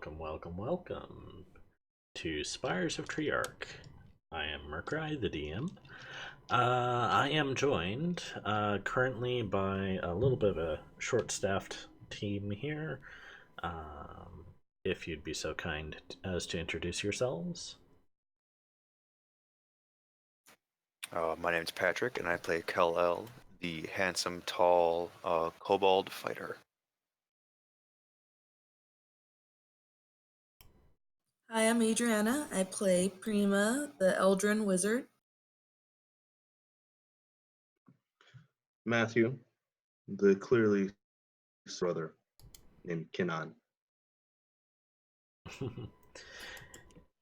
Welcome to Spires of Triarch. I am Mercury, the DM. I am joined currently by a little bit of a short-staffed team here. If you'd be so kind as to introduce yourselves. My name's Patrick, and I play Kal-El, the handsome, tall, kobold fighter. Hi, I'm Adriana. I play Prima, the Eldrin Wizard. Matthew, the clearly brother named Kinan.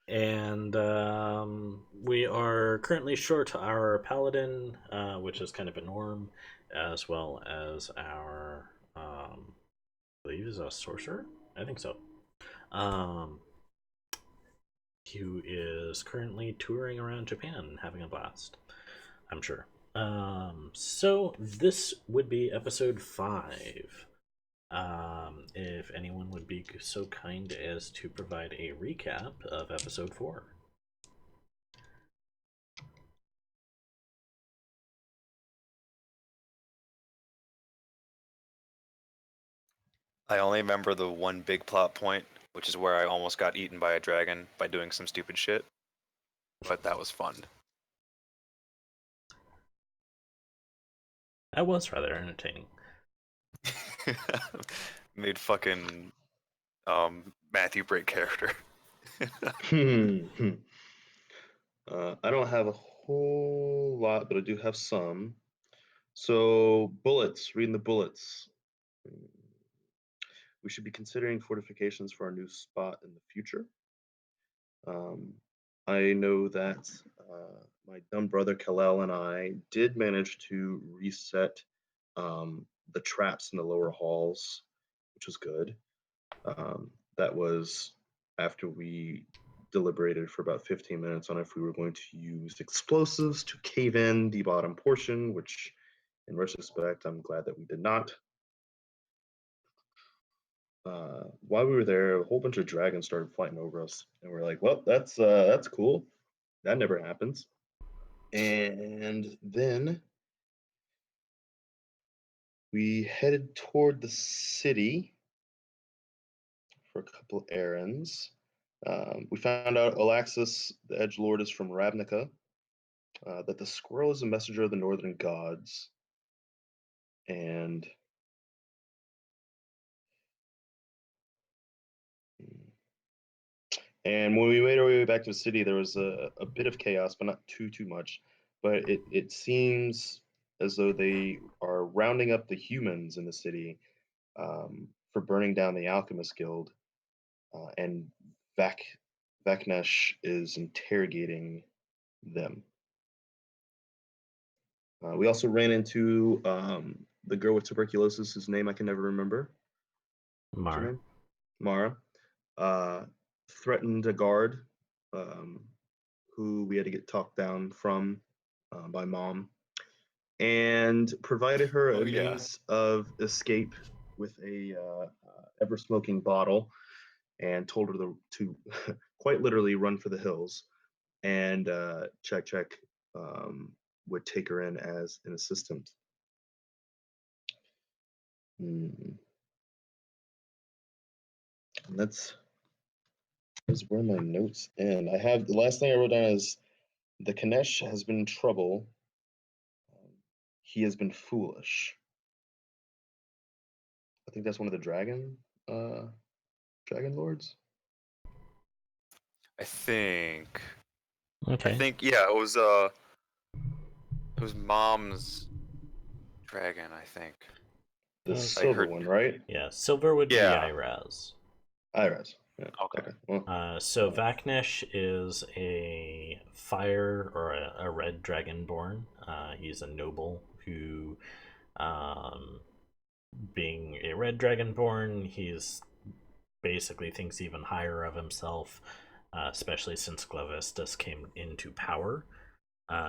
And we are currently short our paladin, which is kind of a norm, as well as our, I believe is a sorcerer. I think so. Who is currently touring around Japan, having a blast. I'm sure. So this would be episode 5. If anyone would be so kind as to provide a recap of episode 4. I only remember the one big plot point, which is where I almost got eaten by a dragon by doing some stupid shit. But that was fun. That was rather entertaining. Made fucking Matthew break character. I don't have a whole lot, but I do have some. So, bullets, reading the bullets. We should be considering fortifications for our new spot in the future. I know that my dumb brother Kalel and I did manage to reset the traps in the lower halls, which was good. That was after we deliberated for about 15 minutes on if we were going to use explosives to cave in the bottom portion, which in retrospect, I'm glad that we did not. While we were there, a whole bunch of dragons started flying over us, and we're like, "Well, that's cool. That never happens." And then we headed toward the city for a couple errands. We found out Alaxis, the Edgelord, is from Ravnica, that the squirrel is a messenger of the northern gods, and when we made our way back to the city, there was a bit of chaos, but not too much. But it seems as though they are rounding up the humans in the city for burning down the Alchemist Guild, and Vaknesh is interrogating them. We also ran into the girl with tuberculosis, whose name I can never remember. Mara. Mara. Threatened a guard who we had to get talked down from by Mom, and provided her a means of escape with a ever-smoking bottle, and told her to quite literally run for the hills, and Check would take her in as an assistant. And that's where my notes end. I have the last thing I wrote down is the Kanesh has been in trouble. He has been foolish. I think that's one of the dragon lords. I think. Okay. I think it was Mom's dragon. I think the silver one, right? Yeah, silver would be Iraz. Iraz. Yeah. Okay. Well, so Vaknesh is a fire or a red dragonborn. He's a noble who, being a red dragonborn, he's basically thinks even higher of himself, especially since Glavistus came into power.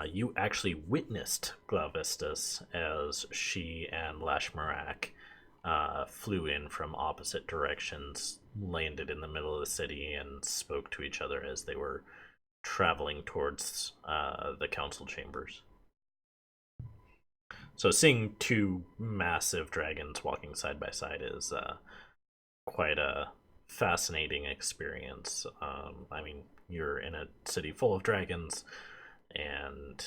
You actually witnessed Glavistus as she and Lashmarak flew in from opposite directions, landed in the middle of the city, and spoke to each other as they were traveling towards the council chambers. So seeing two massive dragons walking side by side is quite a fascinating experience. I mean, you're in a city full of dragons, and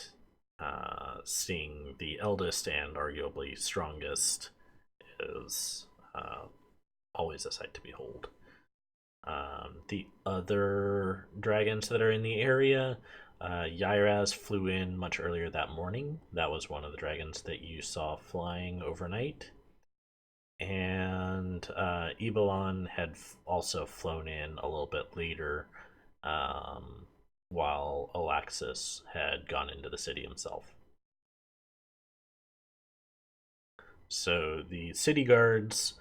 seeing the eldest and arguably strongest is always a sight to behold. The other dragons that are in the area, Yairaz flew in much earlier that morning. That was one of the dragons that you saw flying overnight. And Ebalon had also flown in a little bit later, while Alaxis had gone into the city himself. So the city guards,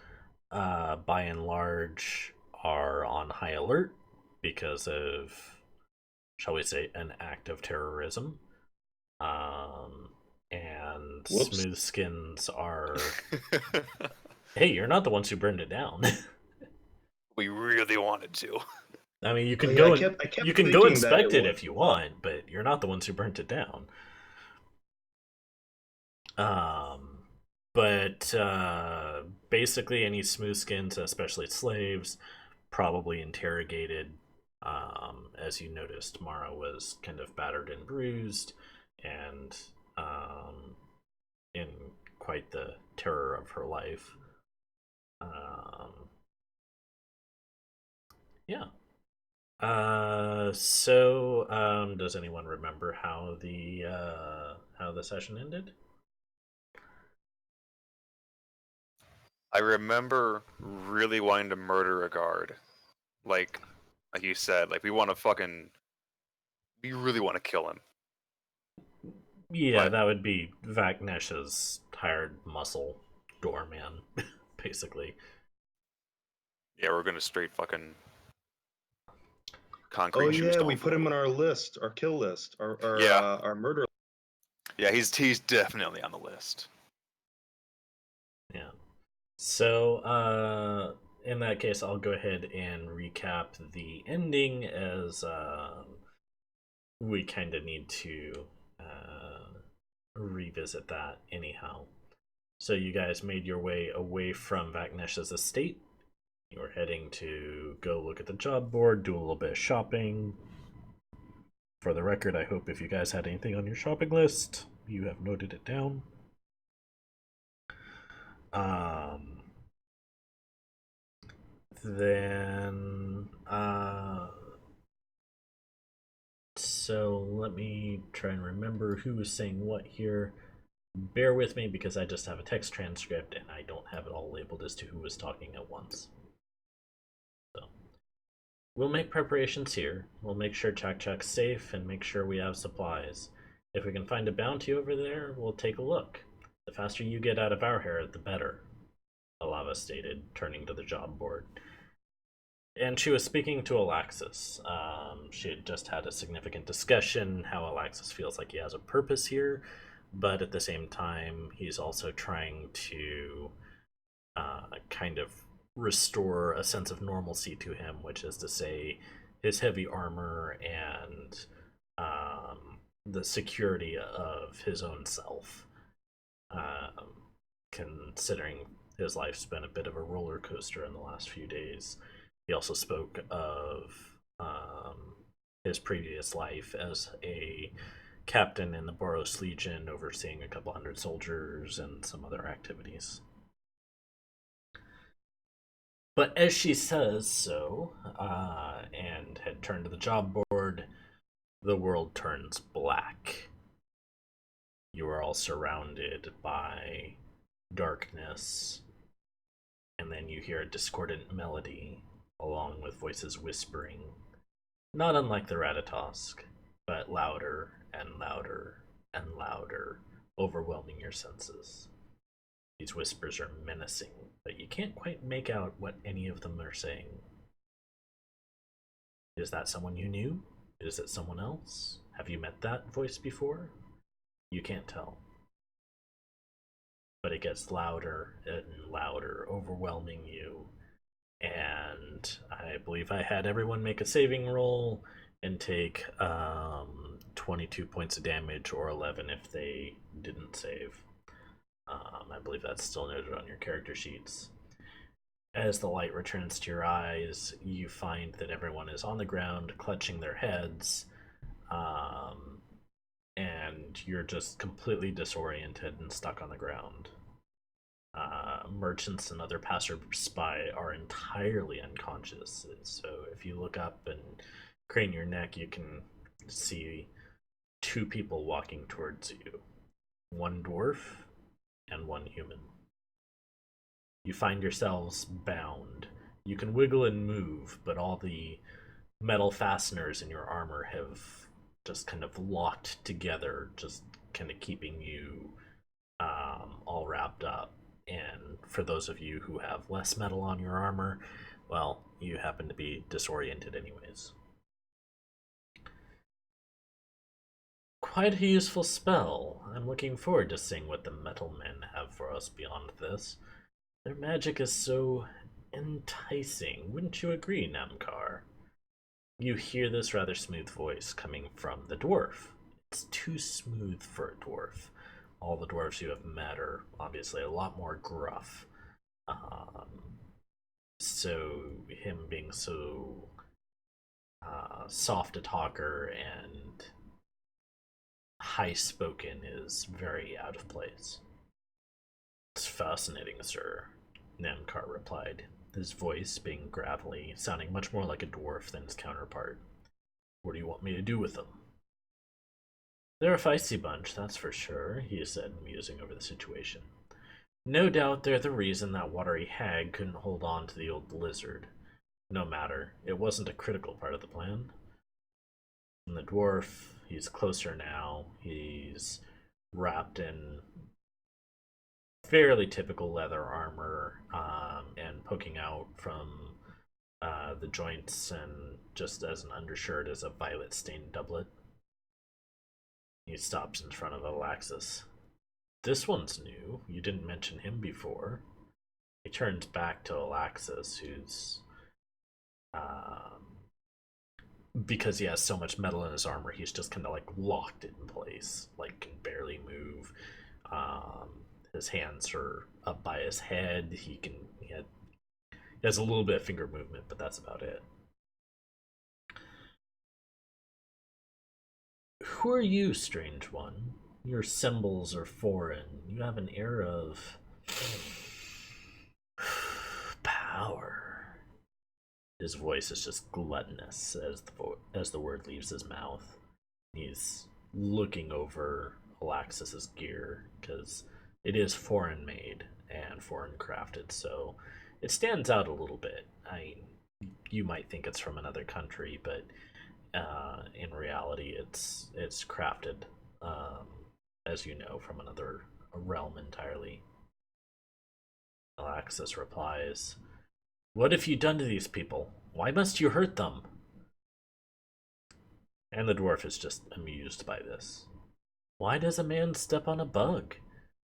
by and large, are on high alert because of, shall we say, an act of terrorism. And Whoops. smooth skins are, hey, you're not the ones who burned it down. We really wanted to. I mean, you can Oh, yeah, go I kept you can go thinking that inspect it was- if you want, but you're not the ones who burnt it down. But basically, any smooth skins, especially slaves, probably interrogated. As you noticed, Mara was kind of battered and bruised, and in quite the terror of her life. Yeah. So does anyone remember how the session ended? I remember really wanting to murder a guard. Like you said, like we really want to kill him. Yeah, But- that would be Vaknesh's hired muscle doorman, basically. Yeah, we're gonna straight fucking concrete Oh shoes. yeah, we put him on our list, our kill list, Yeah. our murder. Yeah, he's definitely on the list. Yeah. So, in that case, I'll go ahead and recap the ending as we kind of need to revisit that anyhow. So, you guys made your way away from Vaknesh's estate. You were heading to go look at the job board, do a little bit of shopping. For the record, I hope if you guys had anything on your shopping list, you have noted it down. Then so let me try and remember who was saying what here. Bear with me because I just have a text transcript and I don't have it all labeled as to who was talking at once. So we'll make preparations here. We'll make sure Chak's safe and make sure we have supplies. If we can find a bounty over there, we'll take a look. The faster you get out of our hair, the better, Alava stated, turning to the job board. And she was speaking to Alaxis. She had just had a significant discussion how Alaxis feels like he has a purpose here, but at the same time, he's also trying to kind of restore a sense of normalcy to him, which is to say, his heavy armor and the security of his own self. Considering his life's been a bit of a roller coaster in the last few days. He also spoke of his previous life as a captain in the Boros Legion, overseeing a couple hundred soldiers and some other activities. But as she says so, and had turned to the job board, the world turns black. You are all surrounded by darkness, and then you hear a discordant melody along with voices whispering, not unlike the Ratatosk, but louder and louder and louder, overwhelming your senses. These whispers are menacing, but you can't quite make out what any of them are saying. Is that someone you knew? Is it someone else? Have you met that voice before? You can't tell. but it gets louder and louder, overwhelming you. And I believe I had everyone make a saving roll and take 22 points of damage, or 11 if they didn't save. I believe that's still noted on your character sheets. As the light returns to your eyes, you find that everyone is on the ground, clutching their heads, and you're just completely disoriented and stuck on the ground. Merchants and other passers-by are entirely unconscious. So if you look up and crane your neck, you can see two people walking towards you, one dwarf and one human. You find yourselves bound. You can wiggle and move, but all the metal fasteners in your armor have just kind of locked together, just kind of keeping you all wrapped up. And for those of you who have less metal on your armor, well, you happen to be disoriented anyways. Quite a useful spell. I'm looking forward to seeing what the metal men have for us beyond this. Their magic is so enticing, wouldn't you agree, Namkar? You hear this rather smooth voice coming from the dwarf. It's too smooth for a dwarf. All the dwarves you have met are obviously a lot more gruff. So him being so soft a talker and high spoken is very out of place. It's fascinating, sir, Namkar replied, his voice being gravelly, sounding much more like a dwarf than his counterpart. What do you want me to do with them? They're a feisty bunch, that's for sure, he said, musing over the situation. No doubt they're the reason that watery hag couldn't hold on to the old lizard. No matter, it wasn't a critical part of the plan. And the dwarf, he's closer now. He's wrapped in fairly typical leather armor, and poking out from the joints, and just as an undershirt is a violet stained doublet. He stops in front of Alaxis. This one's new. You didn't mention him before. He turns back to Alaxis, who's because he has so much metal in his armor, he's just kind of like locked in place, like can barely move. His hands are up by his head. He has a little bit of finger movement, but that's about it. Who are you, strange one? Your symbols are foreign. You have an air of power. His voice is just gluttonous as the word leaves his mouth. He's looking over Alaxis's gear because it is foreign made and foreign crafted, so it stands out a little bit. You might think it's from another country, but in reality, it's crafted, as you know, from another realm entirely. Alaxis replies, "What have you done to these people? Why must you hurt them?" And the dwarf is just amused by this. Why does a man step on a bug?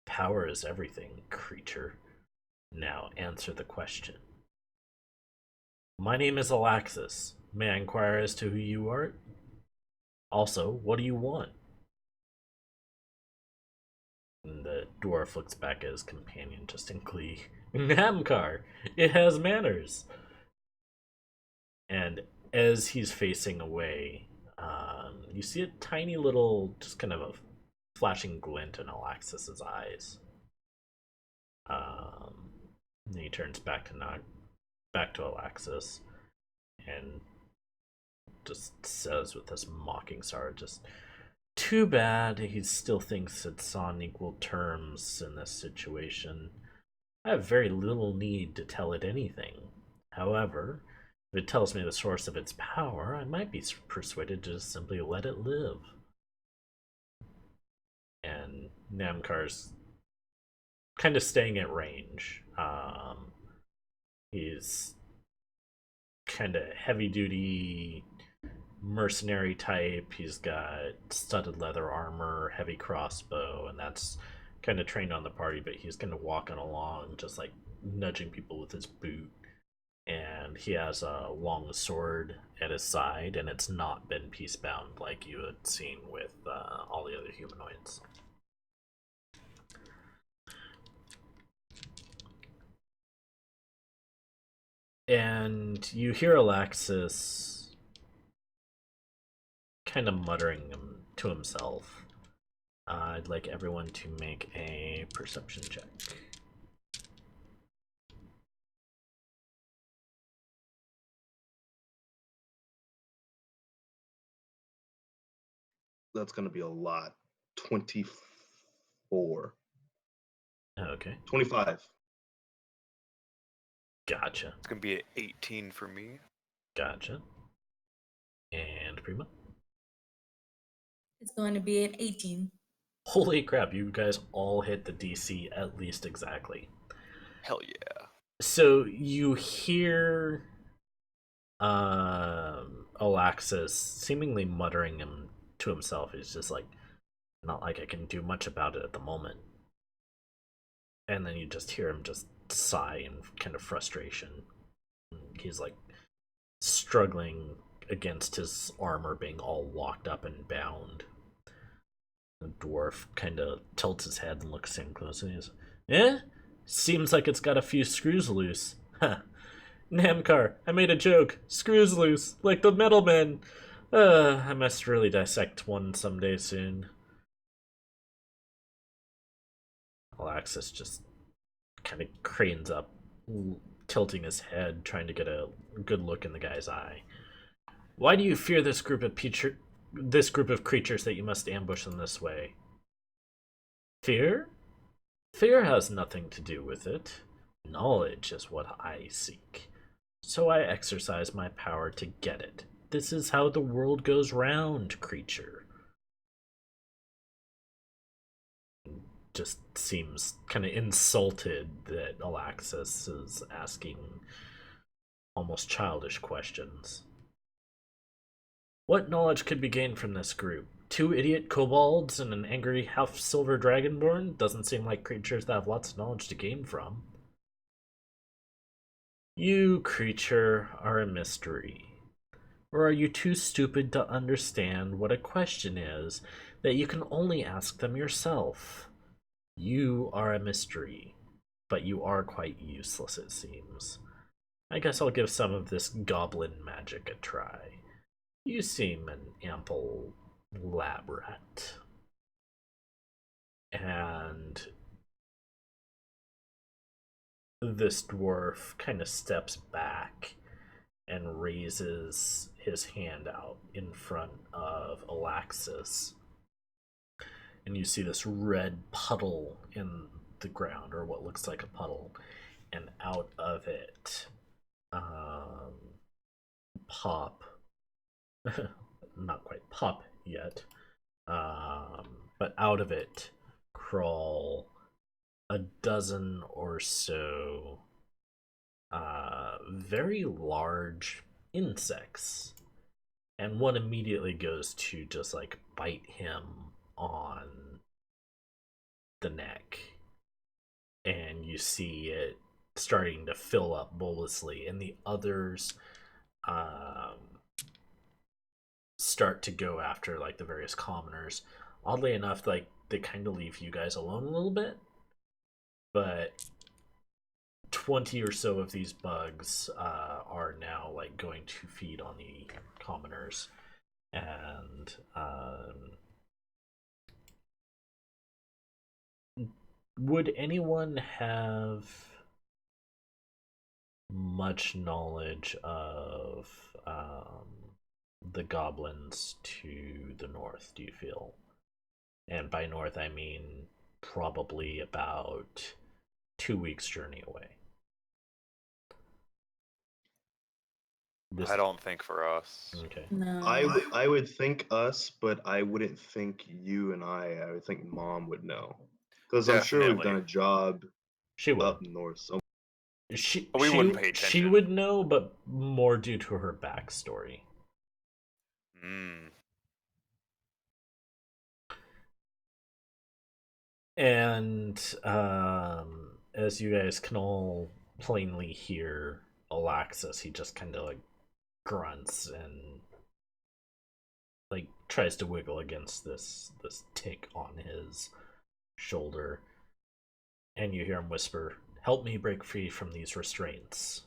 Power is everything, creature. Now answer the question. My name is Alaxis. May I inquire as to who you are? Also, what do you want? And the dwarf looks back at his companion just in glee. Namkar, it has manners. And as he's facing away, you see a tiny little, just kind of a flashing glint in Alaxis's eyes. And he turns back to Alaxis and just says with this mocking sorrow, just, too bad he still thinks it's on equal terms in this situation. I have very little need to tell it anything. However, if it tells me the source of its power, I might be persuaded to just simply let it live. And Namkar's kind of staying at range. He's kind of heavy duty mercenary type. He's got studded leather armor, heavy crossbow, and that's kind of trained on the party, but he's kind of walking along, just like nudging people with his boot. And he has a long sword at his side, and it's not been peacebound like you had seen with all the other humanoids. And you hear Alexis kind of muttering to himself. I'd like everyone to make a perception check. That's going to be a lot. 24. Okay, 25. gotcha, It's gonna be an 18 for me. gotcha. And Prima? It's going to be an 18. Holy crap, you guys all hit the DC at least exactly. Hell yeah. So you hear Alaxis seemingly muttering him to himself. He's just like, not like I can do much about it at the moment. And then you just hear him just sigh in kind of frustration. He's like struggling against his armor being all locked up and bound. The dwarf kind of tilts his head and looks at him closely. He's, eh? Seems like it's got a few screws loose. Huh. Namkar, I made a joke. Screws loose, like the metal men. I must really dissect one someday soon. Alexis just kind of cranes up, tilting his head, trying to get a good look in the guy's eye. Why do you fear this group of creatures that you must ambush in this way? Fear? Fear has nothing to do with it. Knowledge is what I seek. So I exercise my power to get it. This is how the world goes round, creature. Just seems kind of insulted that Alaxis is asking almost childish questions. What knowledge could be gained from this group? 2 idiot kobolds and an angry half-silver dragonborn? Doesn't seem like creatures that have lots of knowledge to gain from. You, creature, are a mystery. Or are you too stupid to understand what a question is that you can only ask them yourself? You are a mystery, but you are quite useless, it seems. I guess I'll give some of this goblin magic a try. You seem an ample lab rat. And this dwarf kind of steps back and raises his hand out in front of Alaxis. And you see this red puddle in the ground, or what looks like a puddle, and out of it pop not quite pop yet, but out of it crawl a dozen or so very large insects, and one immediately goes to just like bite him on the neck, and you see it starting to fill up bulbously, and the others start to go after like the various commoners. Oddly enough, like they kind of leave you guys alone a little bit, but 20 or so of these bugs are now like going to feed on the commoners. And would anyone have much knowledge of the goblins to the north, do you feel? And by north, I mean probably about 2 weeks' journey away. I don't think for us. Okay. No. I would think us, but I wouldn't think you and I would think Mom would know. Because I'm sure we've done a job She would. up north. So We wouldn't pay She attention. would know, but more due to her backstory. And as you guys can all plainly hear Alaxis, he just kind of like grunts and like tries to wiggle against this tick on his shoulder. And you hear him whisper, "Help me break free from these restraints."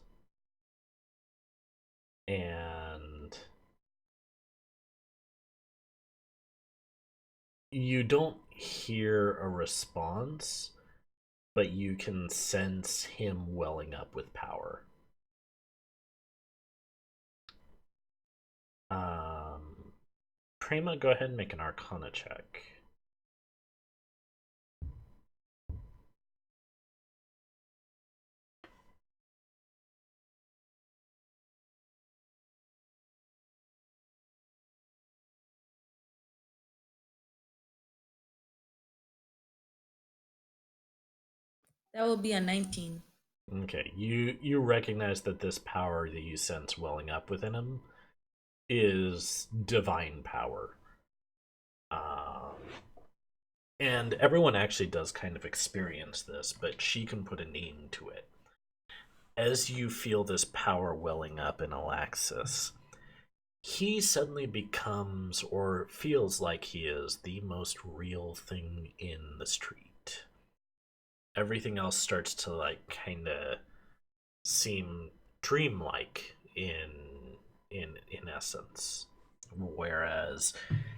And you don't hear a response, but you can sense him welling up with power. Prima, go ahead and make an Arcana check. That will be a 19. Okay, you recognize that this power that you sense welling up within him is divine power. Um, and everyone actually does kind of experience this, but she can put a name to it. As you feel this power welling up in Alaxis, he suddenly becomes, or feels like he is, the most real thing in the street. Everything else starts to like kind of seem dreamlike in essence, whereas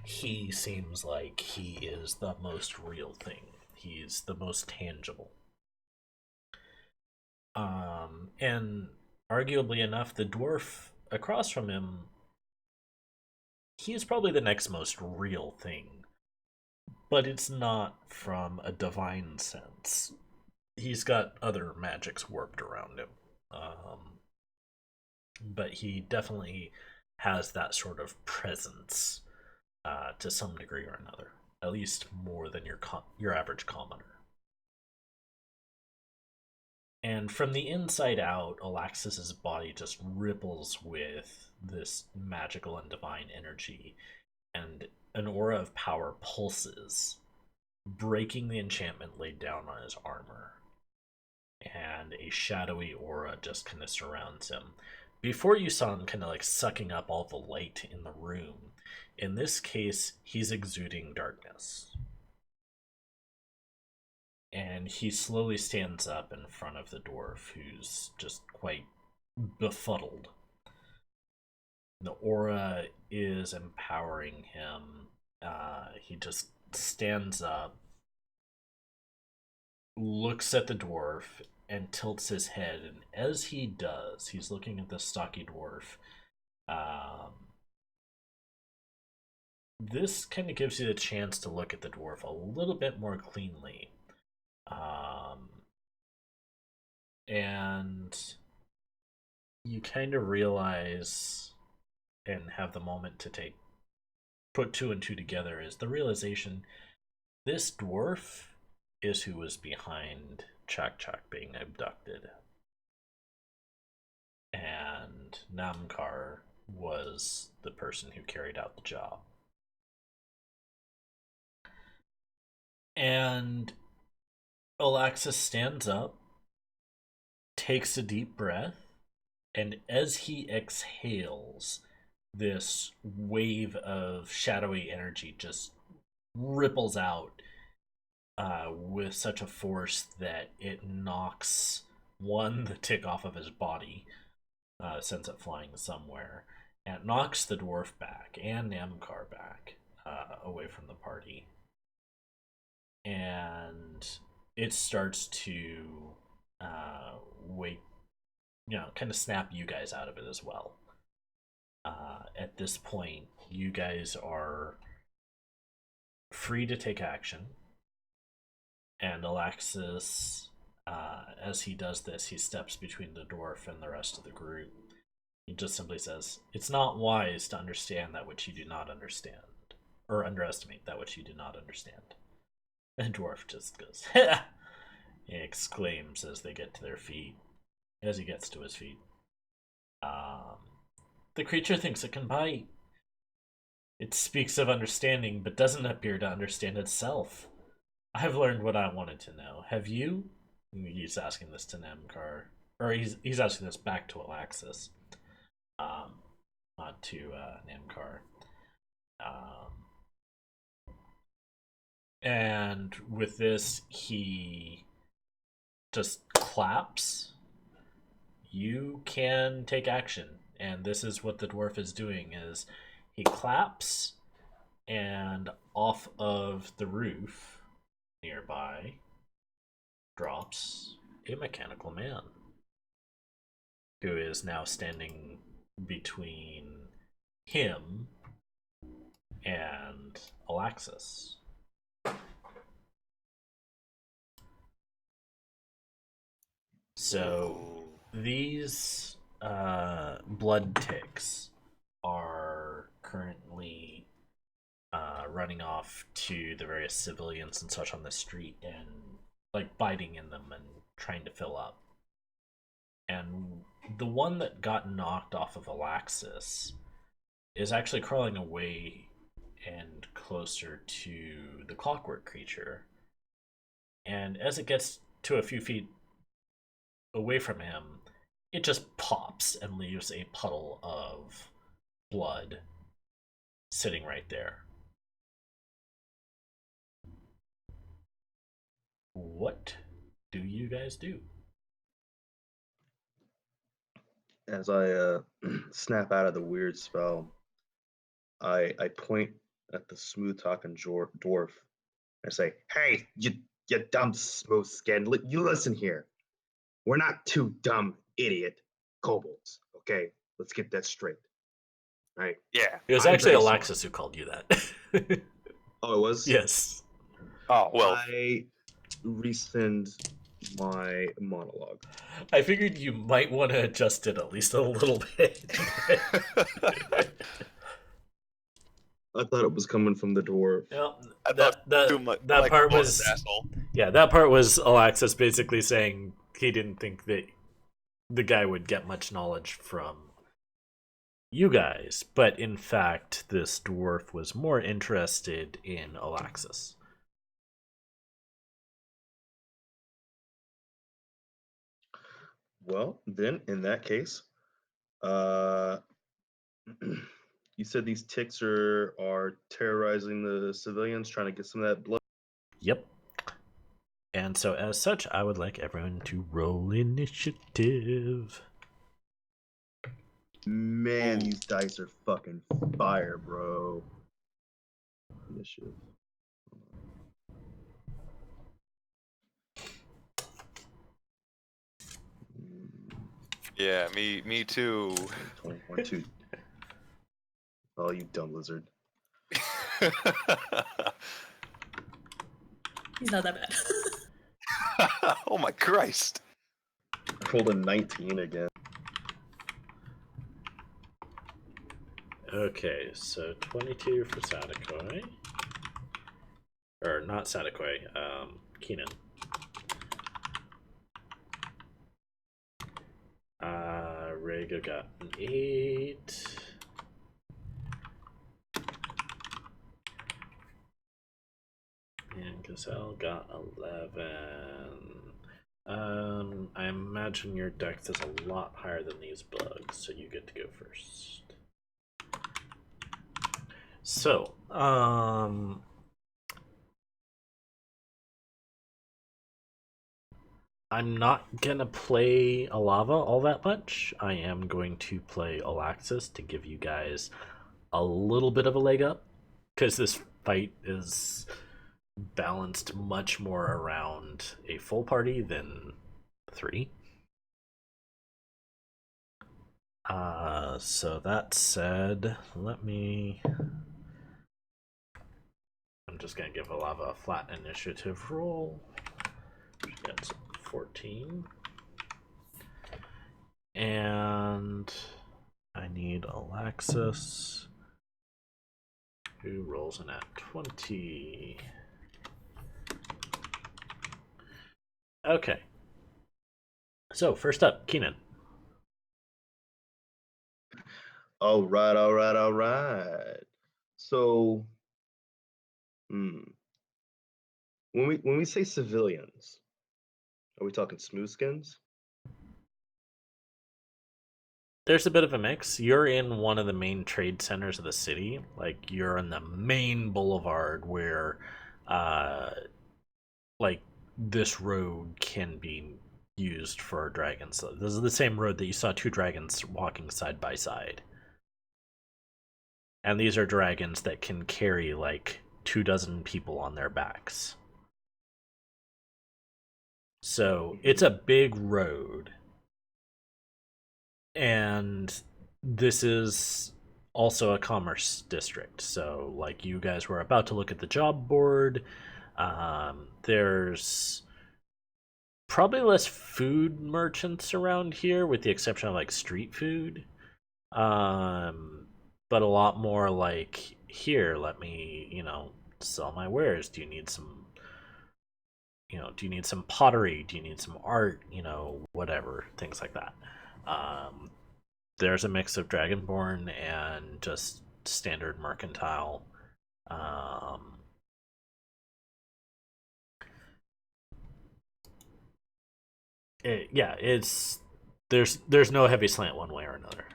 he seems like he is the most real thing. He's the most tangible. And arguably enough, the dwarf across from him, he is probably the next most real thing, but it's not from a divine sense. He's got other magics warped around him. But he definitely has that sort of presence to some degree or another, at least more than your average commoner. And from the inside out, Alaxis's body just ripples with this magical and divine energy, and an aura of power pulses, breaking the enchantment laid down on his armor. And a shadowy aura just kind of surrounds him. Before you saw him kind of like sucking up all the light in the room. In this case, he's exuding darkness. And he slowly stands up in front of the dwarf, who's just quite befuddled. The aura is empowering him. He just stands up, looks at the dwarf, and tilts his head. And as he does, he's looking at the stocky dwarf. This kind of gives you the chance to look at the dwarf a little bit more cleanly. And you kind of realize and have the moment to put two and two together is the realization this dwarf is who was behind Chak Chak being abducted. And Namkar was the person who carried out the job. And Alaxis stands up, takes a deep breath, and as he exhales, this wave of shadowy energy just ripples out with such a force that it knocks the tick off of his body, sends it flying somewhere, and it knocks the dwarf back and Namkar back away from the party. And it starts to kind of snap you guys out of it as well. At this point, you guys are free to take action. And Alaxis, as he does this, he steps between the dwarf and the rest of the group. He just simply says, "It's not wise to understand that which you do not understand, or underestimate that which you do not understand." And dwarf just goes, "Ha!" He exclaims as they get to their feet. As he gets to his feet, the creature thinks it can bite. It speaks of understanding, but doesn't appear to understand itself. I've learned what I wanted to know. Have you? He's asking this to Namkar, or he's asking this back to Alaxis, um, not to Namkar. Um, and with this, he just claps. You can take action, and this is what the dwarf is doing: is he claps, and off of the roof nearby drops a mechanical man who is now standing between him and Alaxis. So these blood ticks are currently running off to the various civilians and such on the street and like biting in them and trying to fill up. And the one that got knocked off of Alaxis is actually crawling away and closer to the clockwork creature. And as it gets to a few feet away from him, it just pops and leaves a puddle of blood sitting right there. What do you guys do? As I snap out of the weird spell, I point at the smooth talking dwarf. I say, "Hey, you dumb smooth skin! You listen here. We're not two dumb idiot kobolds. Okay, let's get that straight. All right. Yeah. It was I'm actually very smart." Alaxis who called you that. Oh, it was. Yes. Oh well. I rescind my monologue. I figured you might want to adjust it at least a little bit. I thought it was coming from the dwarf. Yep, I thought too much. that like, part bonus was asshole. yeah, that part was Alaxis basically saying he didn't think that the guy would get much knowledge from you guys, but in fact, this dwarf was more interested in Alaxis. Well, then in that case, uh, you said these ticks are terrorizing the civilians, trying to get some of that blood. Yep. And so, as such, I would like everyone to roll initiative. Man, Ooh. these dice are fucking fire, bro. Initiative. Yeah, me too. 21, 2. Oh, you dumb lizard. He's not that bad. Oh my Christ. I rolled a 19 again. Okay, so 22 for Sadakoi. Or not Sadakoi, Keenan. Rhaegar got an 8. And Gazelle got 11. I imagine your dex is a lot higher than these bugs, so you get to go first. So, I'm not gonna play Alava all that much. I am going to play Alaxis to give you guys a little bit of a leg up, because this fight is balanced much more around a full party than 3. So that said, I'm just gonna give Alava a flat initiative roll. She gets 14. And I need Alaxis, who rolls in at 20. Okay. So, first up, Keenan. All right, all right, all right. So, when when we say civilians, are we talking smooth skins? There's a bit of a mix. You're in one of the main trade centers of the city. Like, you're in the main boulevard where, uh, like, this road can be used for dragons. So this is the same road that you saw two dragons walking side by side. And these are dragons that can carry, like, 24 people on their backs. So it's a big road. And this is also a commerce district. So, like, you guys were about to look at the job board. There's probably less food merchants around here, with the exception of like street food. But a lot more like, here, let me, sell my wares. Do you need some, do you need some pottery? Do you need some art? Whatever, things like that. Um, there's a mix of Dragonborn and just standard mercantile. Um, yeah, it's there's no heavy slant one way or another.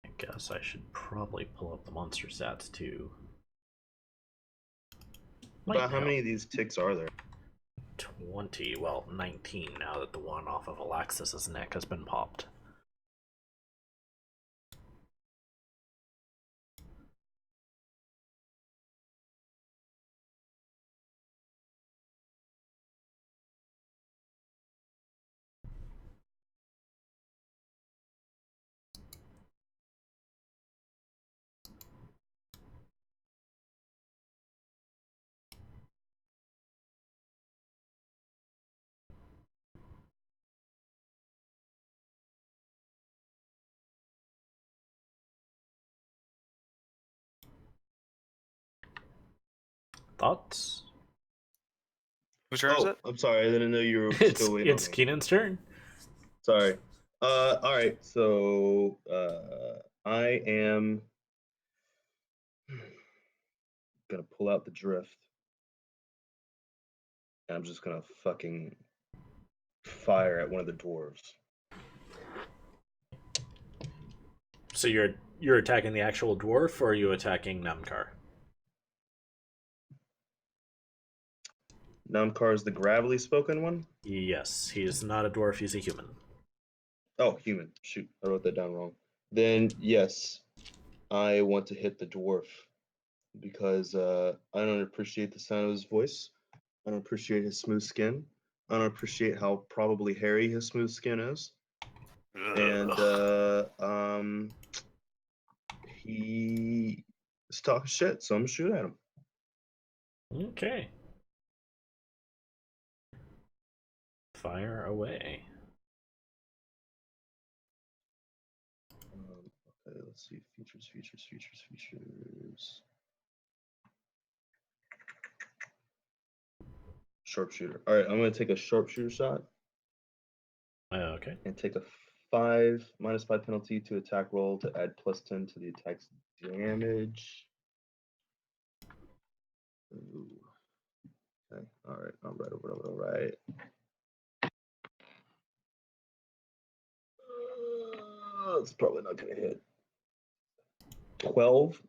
I guess I should probably pull up the monster stats too. About how many of these ticks are there? 20, well, 19 now that the one off of Alexis's neck has been popped. Thoughts? Whose turn is it? I'm sorry, I didn't know you were It's still waiting on me. Keenan's turn. Sorry. All right. So I am gonna pull out the drift, and I'm just gonna fucking fire at one of the dwarves. So you're attacking the actual dwarf, or are you attacking Namkar? Namkar is the gravelly spoken one. Yes, he's not a dwarf. He's a human. Oh, human. Shoot, I wrote that down wrong. Then yes, I want to hit the dwarf because I don't appreciate the sound of his voice. I don't appreciate his smooth skin. I don't appreciate how probably hairy his smooth skin is. And he is talking shit, so I'm gonna shoot at him. Okay. Fire away. Okay, let's see. Features. Sharpshooter. All right, I'm gonna take a sharpshooter shot Okay. and take a -5 penalty to attack roll to add +10 to the attack's damage. Ooh. Okay. All right. All right. It's probably not gonna hit. 12.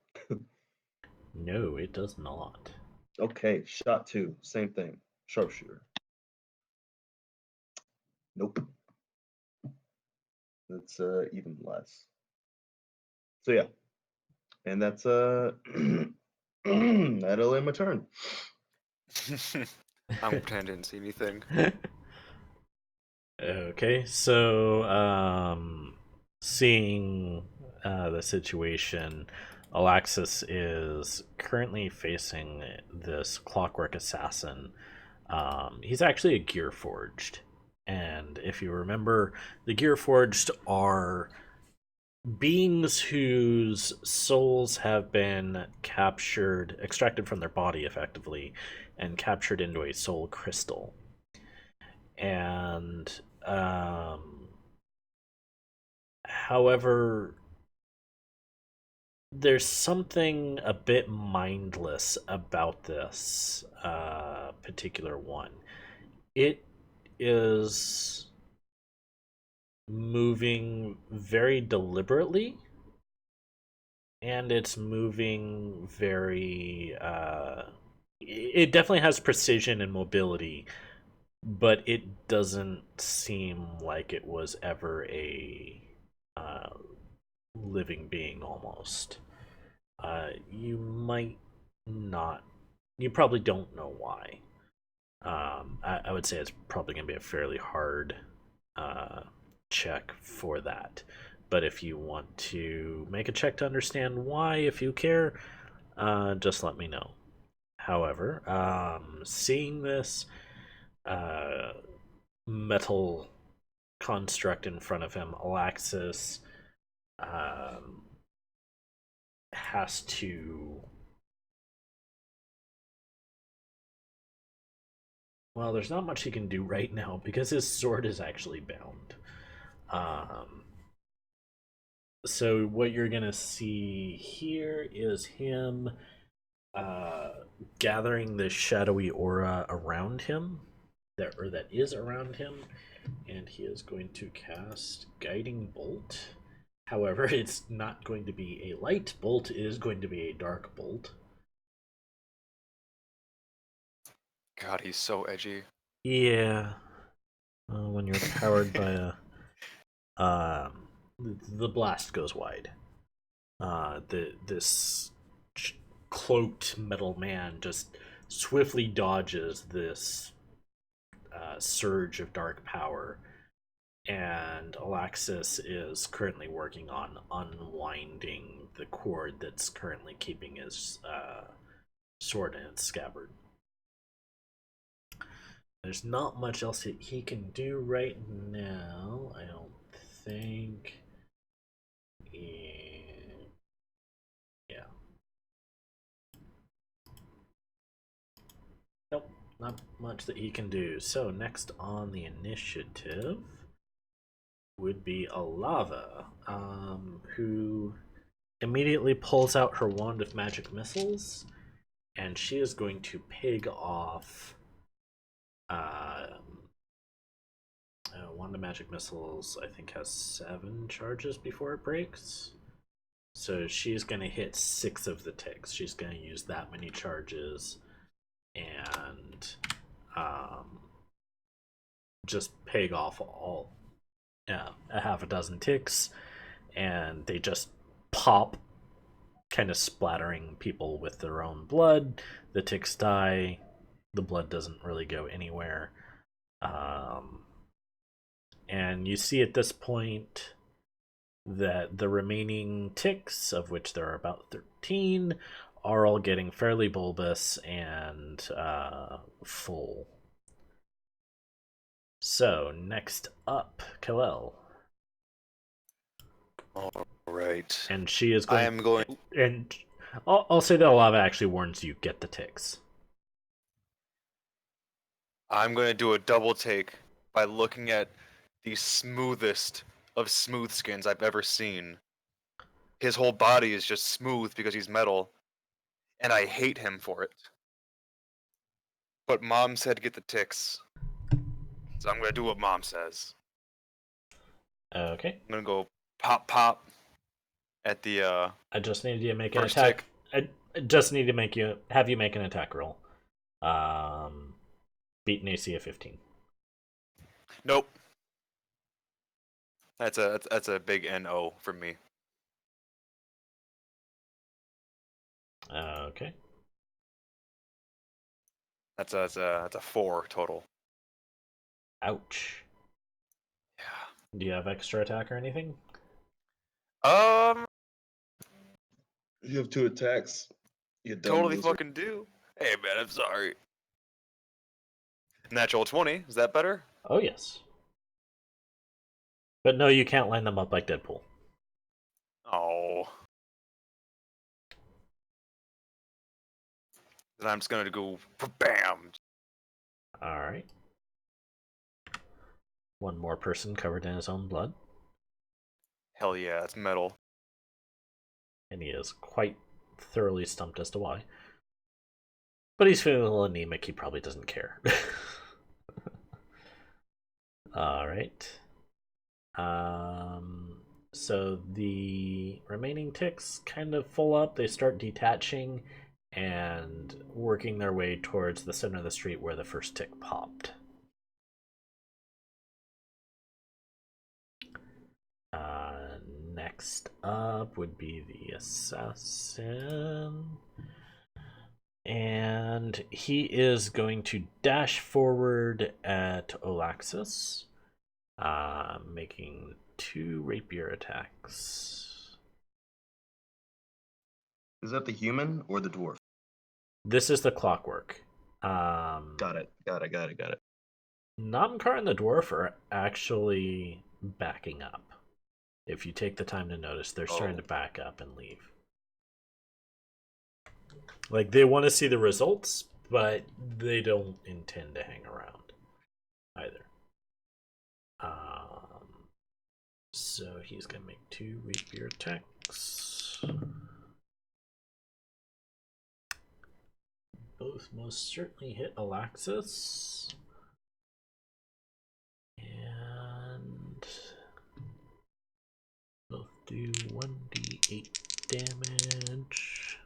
No, it does not. Okay. Shot 2. Same thing. Sharpshooter. Nope. That's even less. So yeah, and that's that'll end my turn. I'm pretending I didn't see anything. Okay, so seeing the situation, Alaxis is currently facing this clockwork assassin. He's actually a gear forged, and if you remember, the gear forged are beings whose souls have been captured, extracted from their body effectively, and captured into a soul crystal. And however, there's something a bit mindless about this particular one. It is moving very deliberately, and it's moving very it definitely has precision and mobility, but it doesn't seem like it was ever a uh, living being almost. You might not, you probably don't know why. I would say it's probably going to be a fairly hard uh, check for that. But if you want to make a check to understand why, if you care, just let me know. However, seeing this uh, metal construct in front of him, Alaxis um, has to. Well, there's not much he can do right now because his sword is actually bound. Um, so what you're gonna see here is him uh, gathering the shadowy aura around him, that is around him, and he is going to cast Guiding Bolt. However, it's not going to be a light bolt; it is going to be a dark bolt. God, he's so edgy. Yeah, when you're powered by a the blast goes wide. This cloaked metal man just swiftly dodges this surge of dark power, and Alaxis is currently working on unwinding the cord that's currently keeping his sword in its scabbard. There's not much else that he can do right now, I don't think. Yeah. Nope, not much that he can do. So next on the initiative would be Alava, who immediately pulls out her wand of magic missiles, and she is going to pig off. Wand of magic missiles, I think, has 7 charges before it breaks. So she's going to hit 6 of the ticks. She's going to use that many charges and just peg off all a half a dozen ticks, and they just pop, kind of splattering people with their own blood. The ticks die. The blood doesn't really go anywhere. And you see at this point that the remaining ticks, of which there are about 13, are all getting fairly bulbous and full. So, next up, Kalel. All right. And she is going. I am going. And I'll say that Alava actually warns you, get the ticks. I'm going to do a double take by looking at the smoothest of smooth skins I've ever seen. His whole body is just smooth because he's metal, and I hate him for it. But Mom said get the ticks, so I'm going to do what Mom says. Okay. I'm going to go pop pop at the I just need you to make an first attack. tick. I just need to have you make an attack roll. Beat an AC of 15. Nope. That's a big NO for me. Okay. That's a 4 total. Ouch. Yeah. Do you have extra attack or anything? You have 2 attacks. You dumb Totally loser. fucking do. Hey man, I'm sorry. Natural 20. Is that better? Oh, yes. But no, you can't line them up like Deadpool. Oh. Then I'm just gonna go bam. Alright. One more person covered in his own blood. Hell yeah, it's metal. And he is quite thoroughly stumped as to why. But he's feeling a little anemic, he probably doesn't care. Alright. So the remaining ticks kind of full up. They start detaching and working their way towards the center of the street where the first tick popped. Next up would be the assassin. And he is going to dash forward at Olaxis, making 2 rapier attacks. Is that the human or the dwarf? This is the clockwork. Got it. Namkar and the dwarf are actually backing up. If you take the time to notice, they're starting to back up and leave. Like, they want to see the results, but they don't intend to hang around either. So he's gonna make 2 rapier attacks. Both most certainly hit Alaxis. And both do 1d8 damage.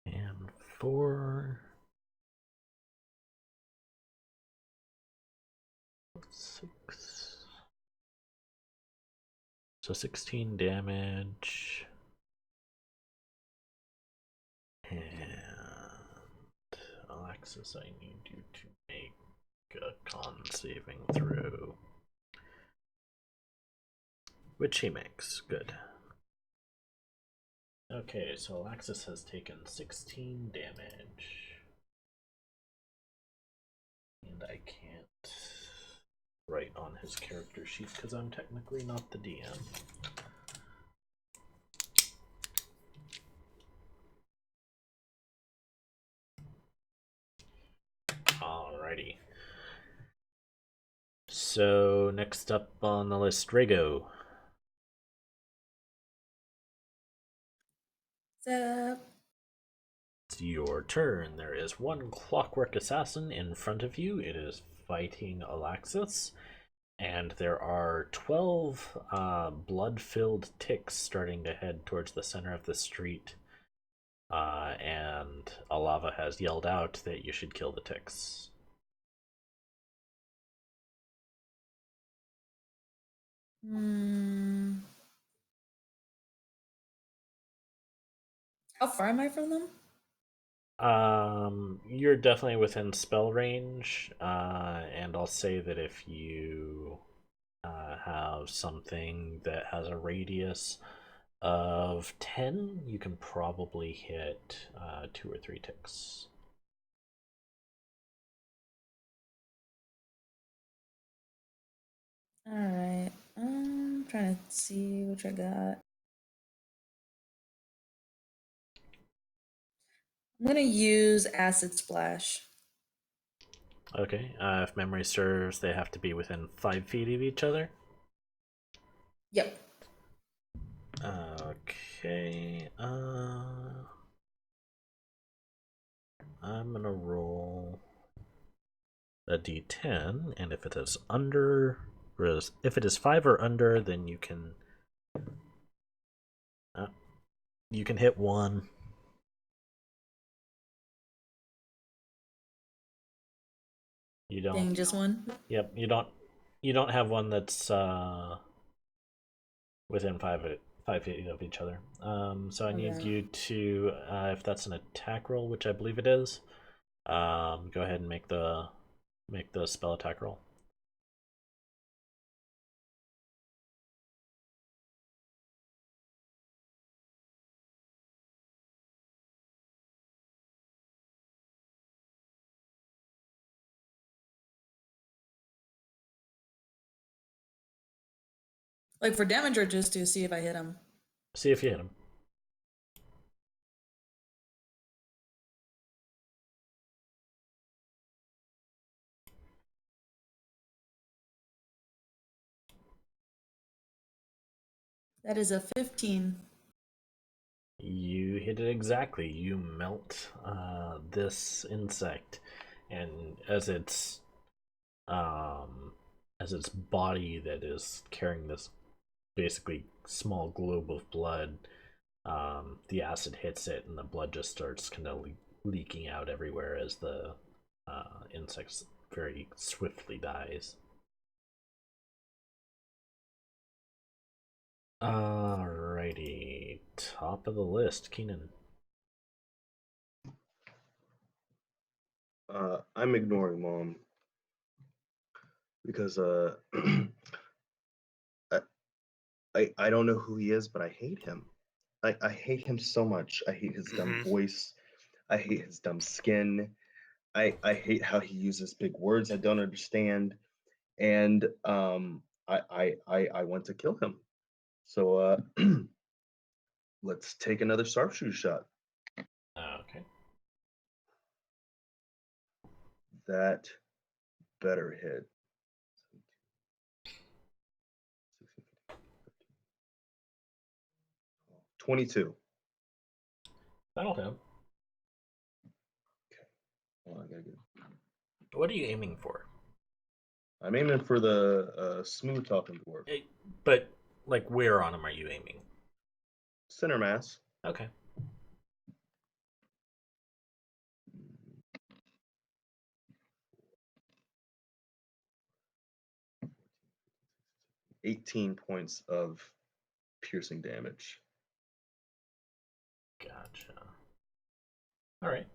And 4. 6. So 16 damage. And Alexis, I need you to make a con saving throw. Which he makes. Good. Okay, so Alexis has taken 16 damage. And I can't write on his character sheet because I'm technically not the DM. Alrighty. So next up on the list, Rago. So, It's your turn. There is one clockwork assassin in front of you. It is fighting Alaxis. And there are 12 blood-filled ticks starting to head towards the center of the street. And Alava has yelled out that you should kill the ticks. how far am I from them? You're definitely within spell range, and I'll say that if you have something that has a radius of 10, you can probably hit 2 or 3 ticks. All right. I'm trying to see which I got. I'm gonna use acid splash. Okay, if memory serves, they have to be within 5 feet of each other. Yep. Okay, I'm gonna roll a d10, and if it is under, or if it is 5 or under, then you can hit 1. You don't. Dang, just one. Yep, you don't have one that's within 5 feet of each other. So I need Okay. you to, if that's an attack roll, which I believe it is, go ahead and make the spell attack roll. Like for damage or just to see if I hit him? See if you hit him. That is a 15. You hit it exactly. You melt this insect, and as its body that is carrying this basically small globe of blood, the acid hits it, and the blood just starts kind of leaking out everywhere as the insect very swiftly dies. Alrighty, top of the list, Keenan. I'm ignoring Mom because I don't know who he is, but I hate him. I hate him so much. I hate his dumb voice. I hate his dumb skin. I hate how he uses big words I don't understand. And I want to kill him. So let's take another sharpshooter shot. Okay. That better hit. 22. That'll hit him. Oh, I gotta get. What are you aiming for? I'm aiming for the smooth talking dwarf. But, like, where on him are you aiming? Center mass. Okay. 18 points of piercing damage. Gotcha. Alright.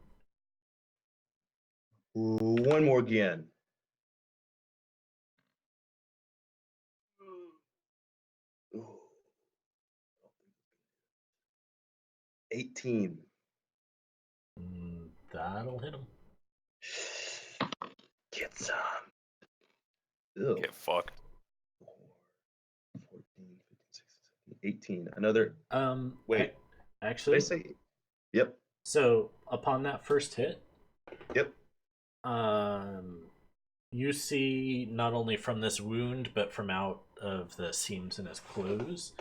One more again. Ooh. 18. That'll hit him. Get some. Ew. Get fucked. 14, 15, 16, 17, 18. Another. Wait. Actually. Did I say? Yep. So, upon that first hit, Yep. you see not only from this wound, but from out of the seams in his clothes,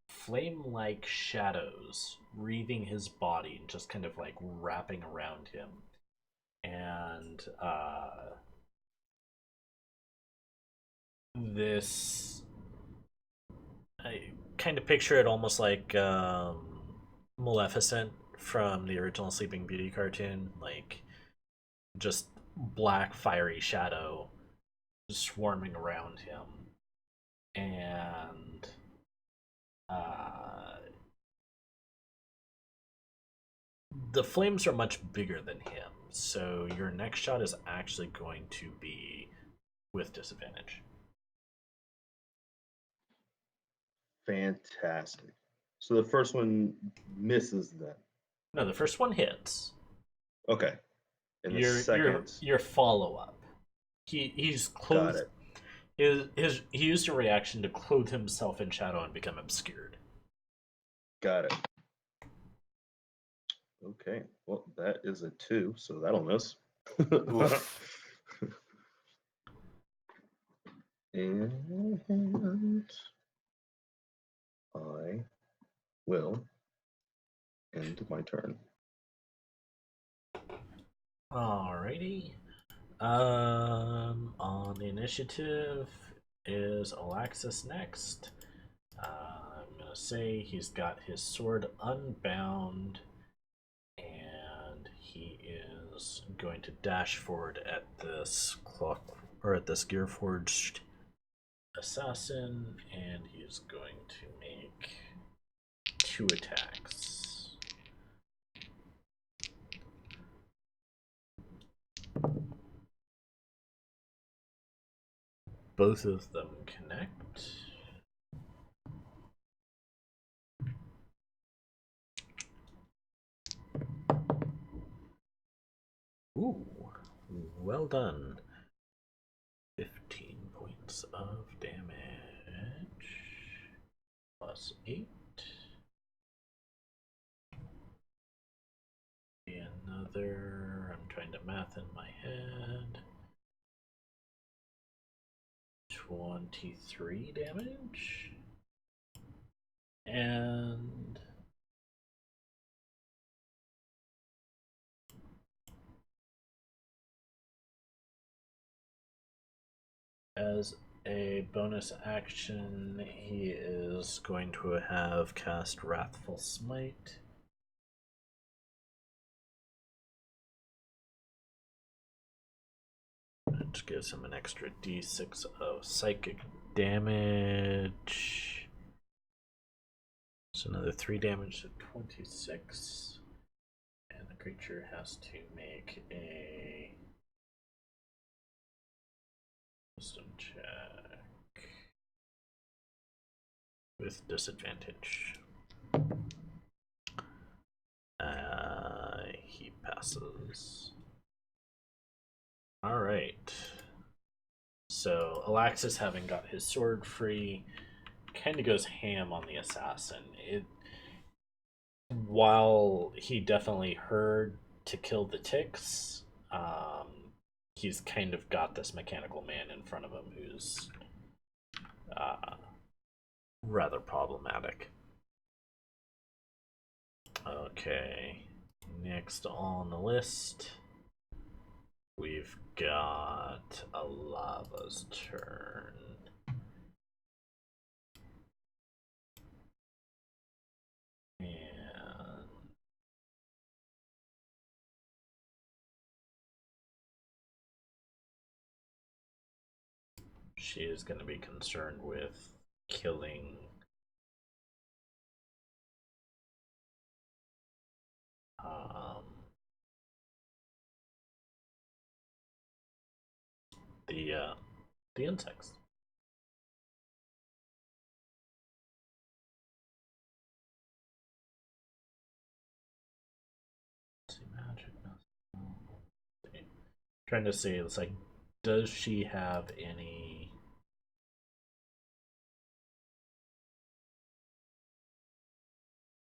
flame-like shadows wreathing his body and just kind of like wrapping around him. And this, I kind of picture it almost like Maleficent from the original Sleeping Beauty cartoon, like just black fiery shadow swarming around him. And the flames are much bigger than him, so your next shot is actually going to be with disadvantage. Fantastic. So the first one misses then. No, the first one hits. Okay. And the second. Your follow up. He's clothed. Got it. He used a reaction to clothe himself in shadow and become obscured. Got it. Okay. Well, that is a 2, so that'll miss. And I will end my turn. Alrighty. On the initiative is Alaxis next. I'm gonna say he's got his sword unbound, and he is going to dash forward at this Gearforged assassin, and he's going to make 2 attacks. Both of them connect. Ooh, well done. 15 points of damage. plus 8. Another, I'm trying to math in my head. 23 damage. And as a bonus action, he is going to have cast Wrathful Smite. Which gives him an extra d6 of psychic damage. So another 3 damage to 26. And the creature has to make a wisdom check with disadvantage. He passes. Alright. So Alaxis, having got his sword free, kind of goes ham on the assassin. While he definitely heard to kill the ticks, he's kind of got this mechanical man in front of him who's rather problematic. Okay, next on the list, we've got Alava's turn. And she is going to be concerned with killing the insects. Let's see, magic. Trying to see, it's like, does she have any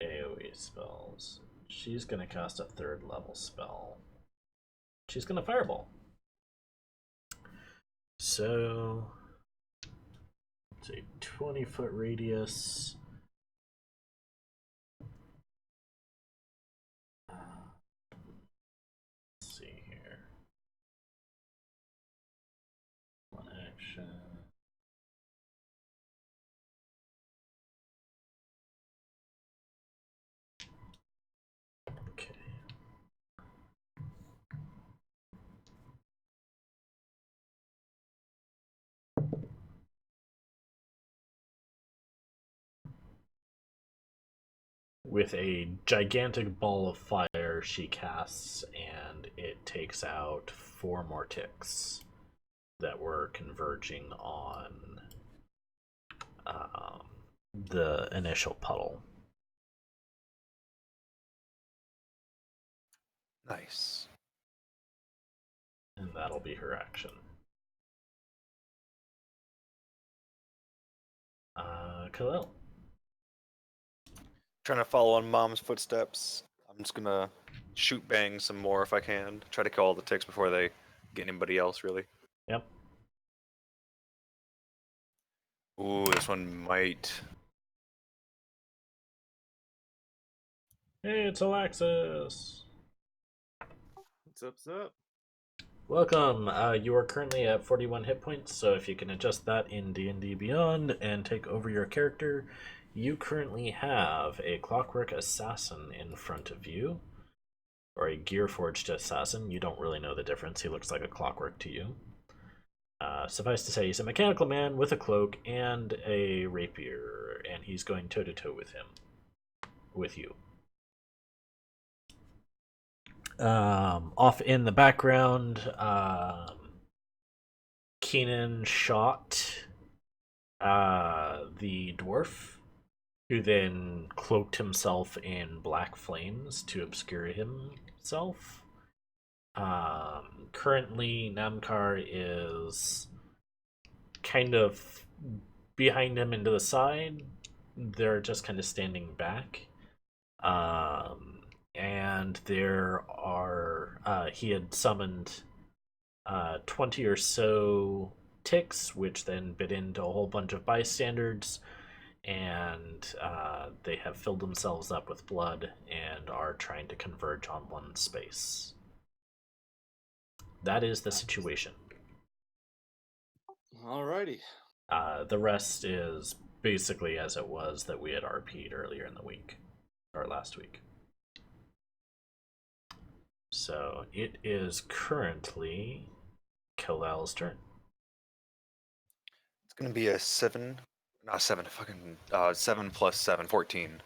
AoE spells? She's gonna cast a 3rd level spell. She's gonna fireball. So it's a 20-foot radius. Let's see here. One action. Okay. With a gigantic ball of fire, she casts, and it takes out 4 more ticks that were converging on the initial puddle. Nice. And that'll be her action. Khalil. Trying to follow on Mom's footsteps. I'm just gonna shoot bang some more if I can. Try to kill all the ticks before they get anybody else, really. Yep. Ooh, this one might. Hey, it's Alaxis. What's up? Welcome. You are currently at 41 hit points, so if you can adjust that in D&D Beyond and take over your character, you currently have a Clockwork Assassin in front of you, or a Gearforged Assassin. You don't really know the difference. He looks like a clockwork to you. Suffice to say, he's a mechanical man with a cloak and a rapier, and he's going toe-to-toe with you. Off in the background, Keenan shot the dwarf, who then cloaked himself in black flames to obscure himself. Currently, Namkar is kind of behind him and to the side, they're just kind of standing back. And there are he had summoned 20 or so ticks, which then bit into a whole bunch of bystanders, and they have filled themselves up with blood and are trying to converge on one space. That is the situation. Alrighty. The rest is basically as it was that we had RP'd earlier in the week, or last week. So it is currently Kalel's turn. It's gonna be a 7, not 7, fucking 7 plus 7, 14.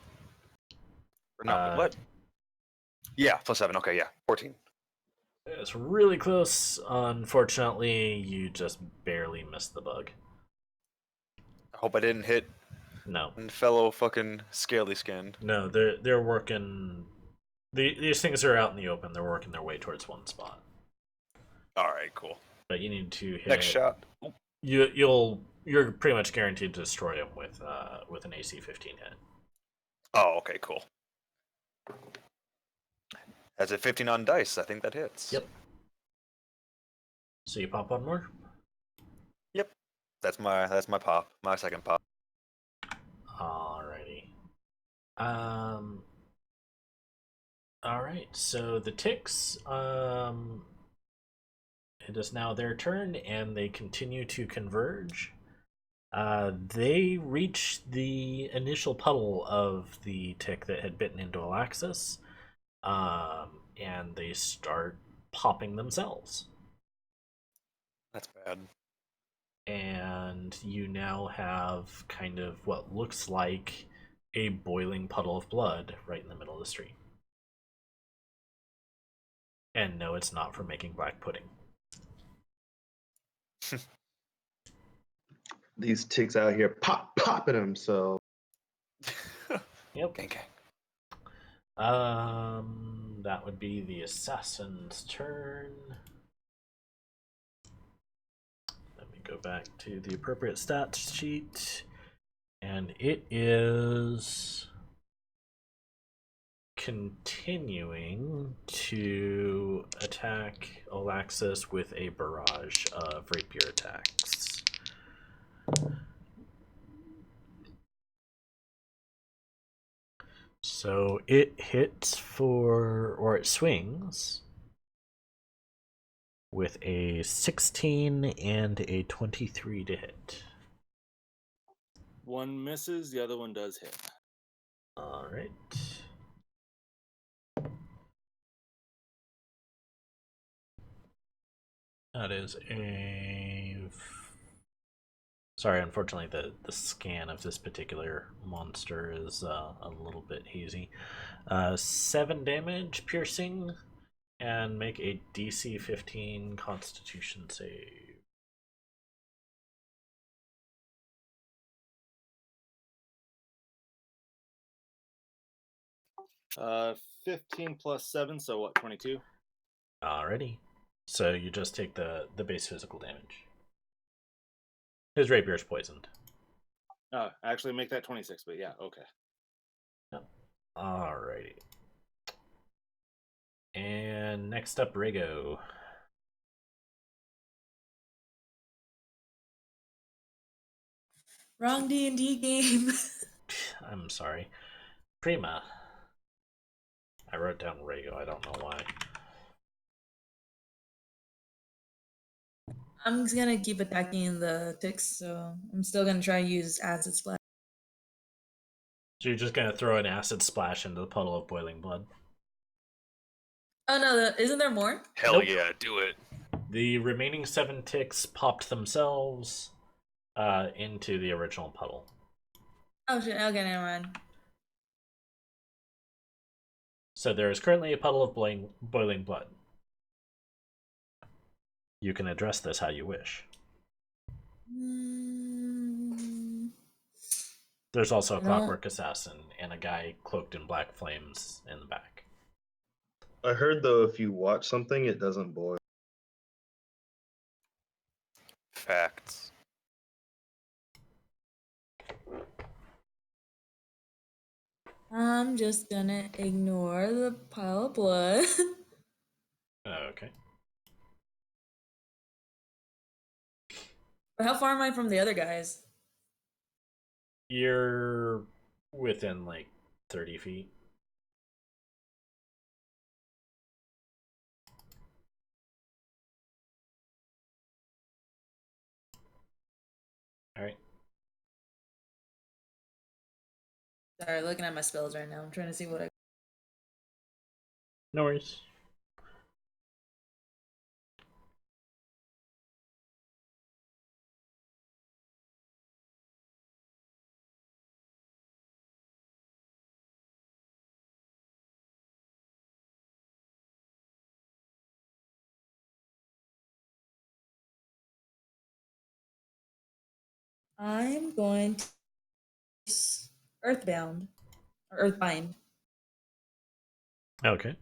Or no, what? Yeah, plus 7. Okay, yeah, 14. It's really close. Unfortunately, you just barely missed the bug. I hope I didn't hit No, fellow fucking scaly skinned. no, they're working. These things are out in the open. They're working their way towards one spot. All right, cool. But you need to hit. Next shot. You're pretty much guaranteed to destroy him with an AC 15 hit. Oh, okay, cool. That's a 15 on dice. I think that hits. Yep. So you pop one more. Yep. That's my pop. My second pop. Alrighty. Alright, so the ticks, it is now their turn, and they continue to converge. They reach the initial puddle of the tick that had bitten into Alaxis, and they start popping themselves. That's bad. And you now have kind of what looks like a boiling puddle of blood right in the middle of the street. And no, it's not for making black pudding. These ticks out here popping them. So Yep. Gang gang. That would be the assassin's turn. Let me go back to the appropriate stats sheet. And it is continuing to attack Alaxis with a barrage of rapier attacks. So it hits or it swings with a 16 and a 23 to hit. One misses, the other one does hit. All right. That is a... Sorry, unfortunately, the scan of this particular monster is a little bit hazy. 7 damage, piercing, and make a DC 15 Constitution save. 15 plus 7, so what, 22? Alrighty. So you just take the base physical damage. His rapier is poisoned. Actually make that 26, but yeah, okay. Alrighty. And next up, Rigo. Wrong D&D game. I'm sorry. Prima. I wrote down Rigo, I don't know why. I'm just gonna keep attacking the ticks, so I'm still gonna try to use acid splash. So you're just gonna throw an acid splash into the puddle of boiling blood? Oh no, isn't there more? Hell Nope. yeah, do it. The remaining 7 ticks popped themselves into the original puddle. Oh shit, okay, never mind. So there is currently a puddle of boiling blood. You can address this how you wish. There's also a clockwork assassin and a guy cloaked in black flames in the back. I heard though, if you watch something, it doesn't boil. Facts. I'm just gonna ignore the pile of blood. Okay. How far am I from the other guys? You're within like 30 feet. All right. Sorry, looking at my spells right now. I'm trying to see what I. No worries. I'm going to Earthbound or Earthbind. Okay.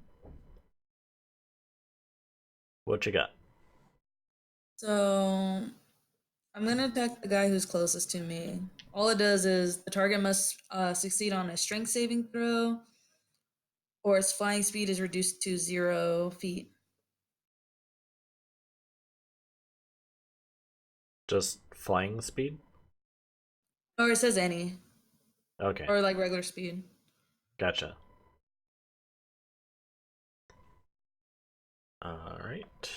What you got? So I'm gonna attack the guy who's closest to me. All it does is the target must succeed on a strength saving throw, or its flying speed is reduced to 0 feet. Just flying speed? Or it says any, Okay. or like regular speed. Gotcha. All right.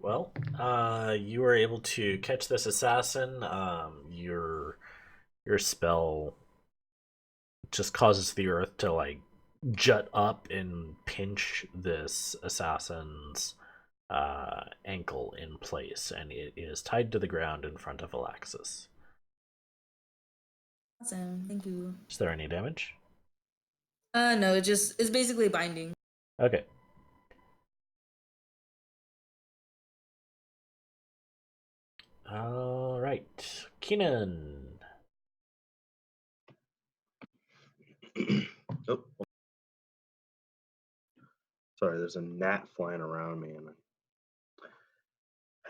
Well, you were able to catch this assassin. Your spell just causes the earth to like jut up and pinch this assassin's ankle in place, and it is tied to the ground in front of Alaxis. Awesome, thank you. Is there any damage? No, it's basically binding. Okay. All right, Keenan. Oh, sorry, there's a gnat flying around me, and I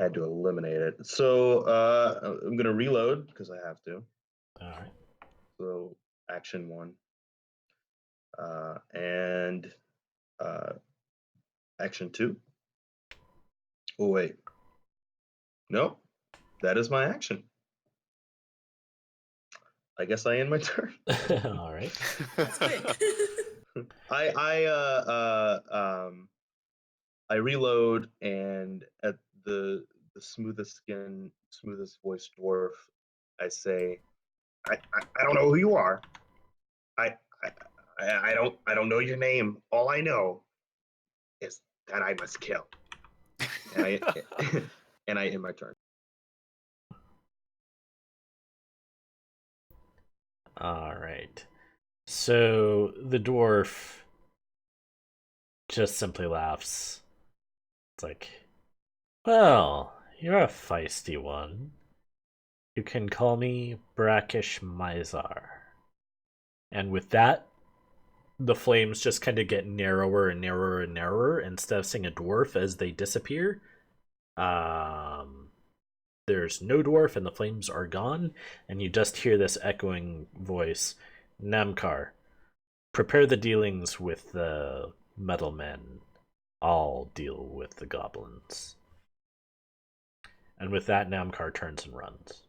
had to eliminate it. So I'm gonna reload because I have to. All right. So action one, and action two. Oh wait, no, that is my action. I guess I end my turn. All right. That's quick. I reload, and at the smoothest skin, smoothest voiced dwarf, I say, I don't know who you are. I, I don't know your name. All I know is that I must kill. And I and I end my turn. All right. So the dwarf just simply laughs. It's like, well, you're a feisty one. You can call me Brackish Mizar. And with that, the flames just kind of get narrower and narrower and narrower. Instead of seeing a dwarf as they disappear, there's no dwarf and the flames are gone. And you just hear this echoing voice, Namkar, prepare the dealings with the metal men. I'll deal with the goblins. And with that, Namkar turns and runs.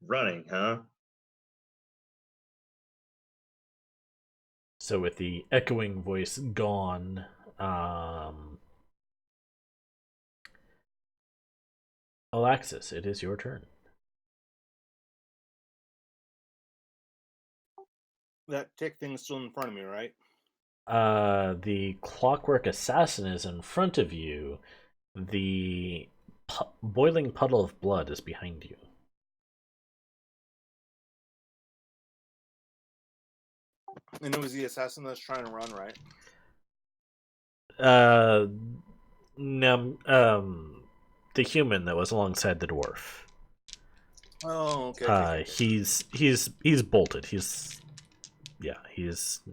Running, huh? So with the echoing voice gone, Alaxis, it is your turn. That tick thing's still in front of me, right? The clockwork assassin is in front of you. The boiling puddle of blood is behind you. And it was the assassin that's trying to run, right? The human that was alongside the dwarf. Oh, okay. He's bolted. He's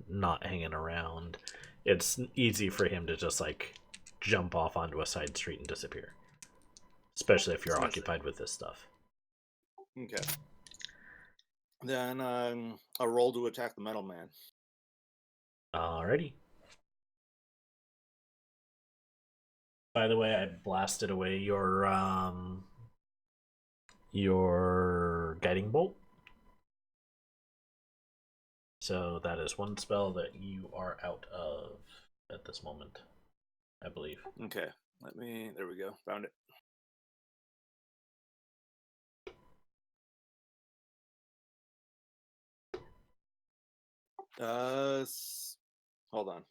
not hanging around. It's easy for him to just like jump off onto a side street and disappear. Especially if you're Sounds occupied with this stuff. Okay. Then a roll to attack the metal man. Alrighty. By the way, I blasted away your guiding bolt. So that is one spell that you are out of at this moment, I believe. Okay. There we go. Found it. Hold on.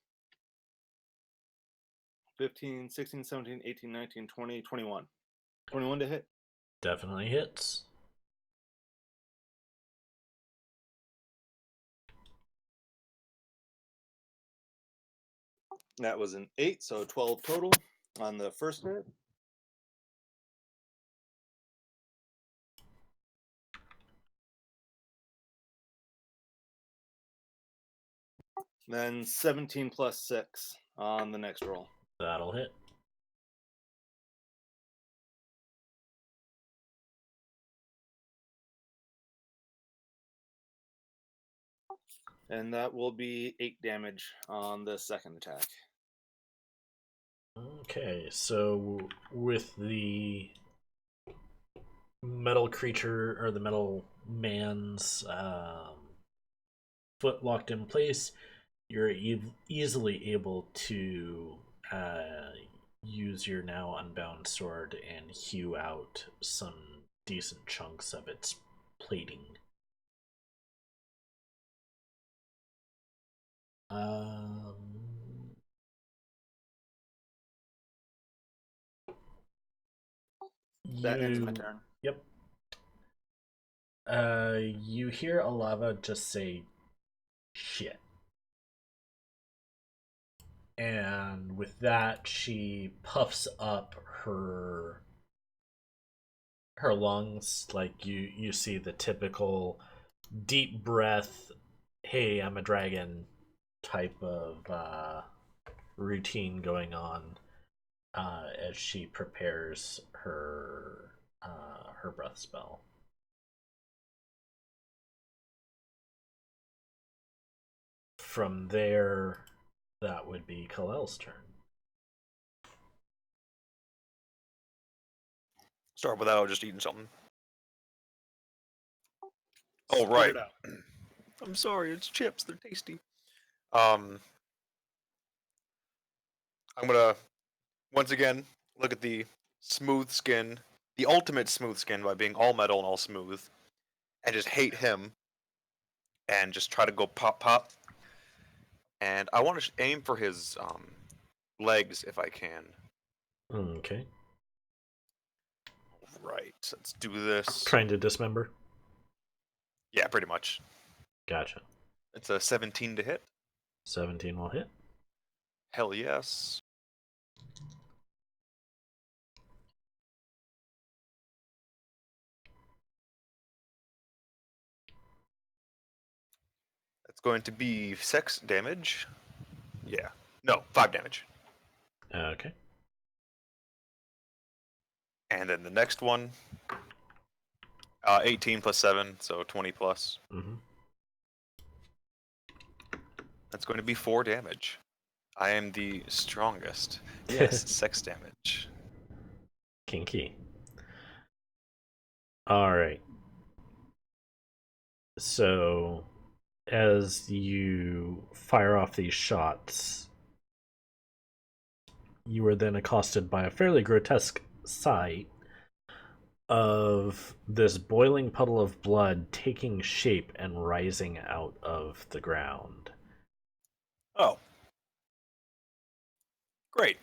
15, 16, 17, 18, 19, 20, 21. 21 to hit. Definitely hits. That was an 8, so 12 total on the first hit. Then 17 plus 6 on the next roll. That'll hit. And that will be 8 damage on the second attack. Okay, so with the metal creature or the metal man's foot locked in place, you're easily able to use your now unbound sword and hew out some decent chunks of its plating. That ends my turn. Yep. You hear Alava just say shit. And with that, she puffs up her lungs. Like you see the typical deep breath, hey, I'm a dragon type of routine going on as she prepares her breath spell. From there, that would be Kalel's turn. Start without just eating something. Oh, Spit right. it out. I'm sorry, it's chips. They're tasty. I'm gonna once again look at the smooth skin, the ultimate smooth skin by being all metal and all smooth, and just hate him, and just try to go pop pop. And I want to aim for his legs if I can. Okay. Right. Let's do this. Trying to dismember? Yeah, pretty much. Gotcha. It's a 17 to hit. 17 will hit. Hell yes. That's going to be 6 damage. Yeah. No, 5 damage. Okay. And then the next one, 18 plus 7, so 20 plus. Mm-hmm. That's going to be 4 damage. I am the strongest. Yes, 6 damage. Kinky. Alright. So, as you fire off these shots, you are then accosted by a fairly grotesque sight of this boiling puddle of blood taking shape and rising out of the ground. Oh. Great.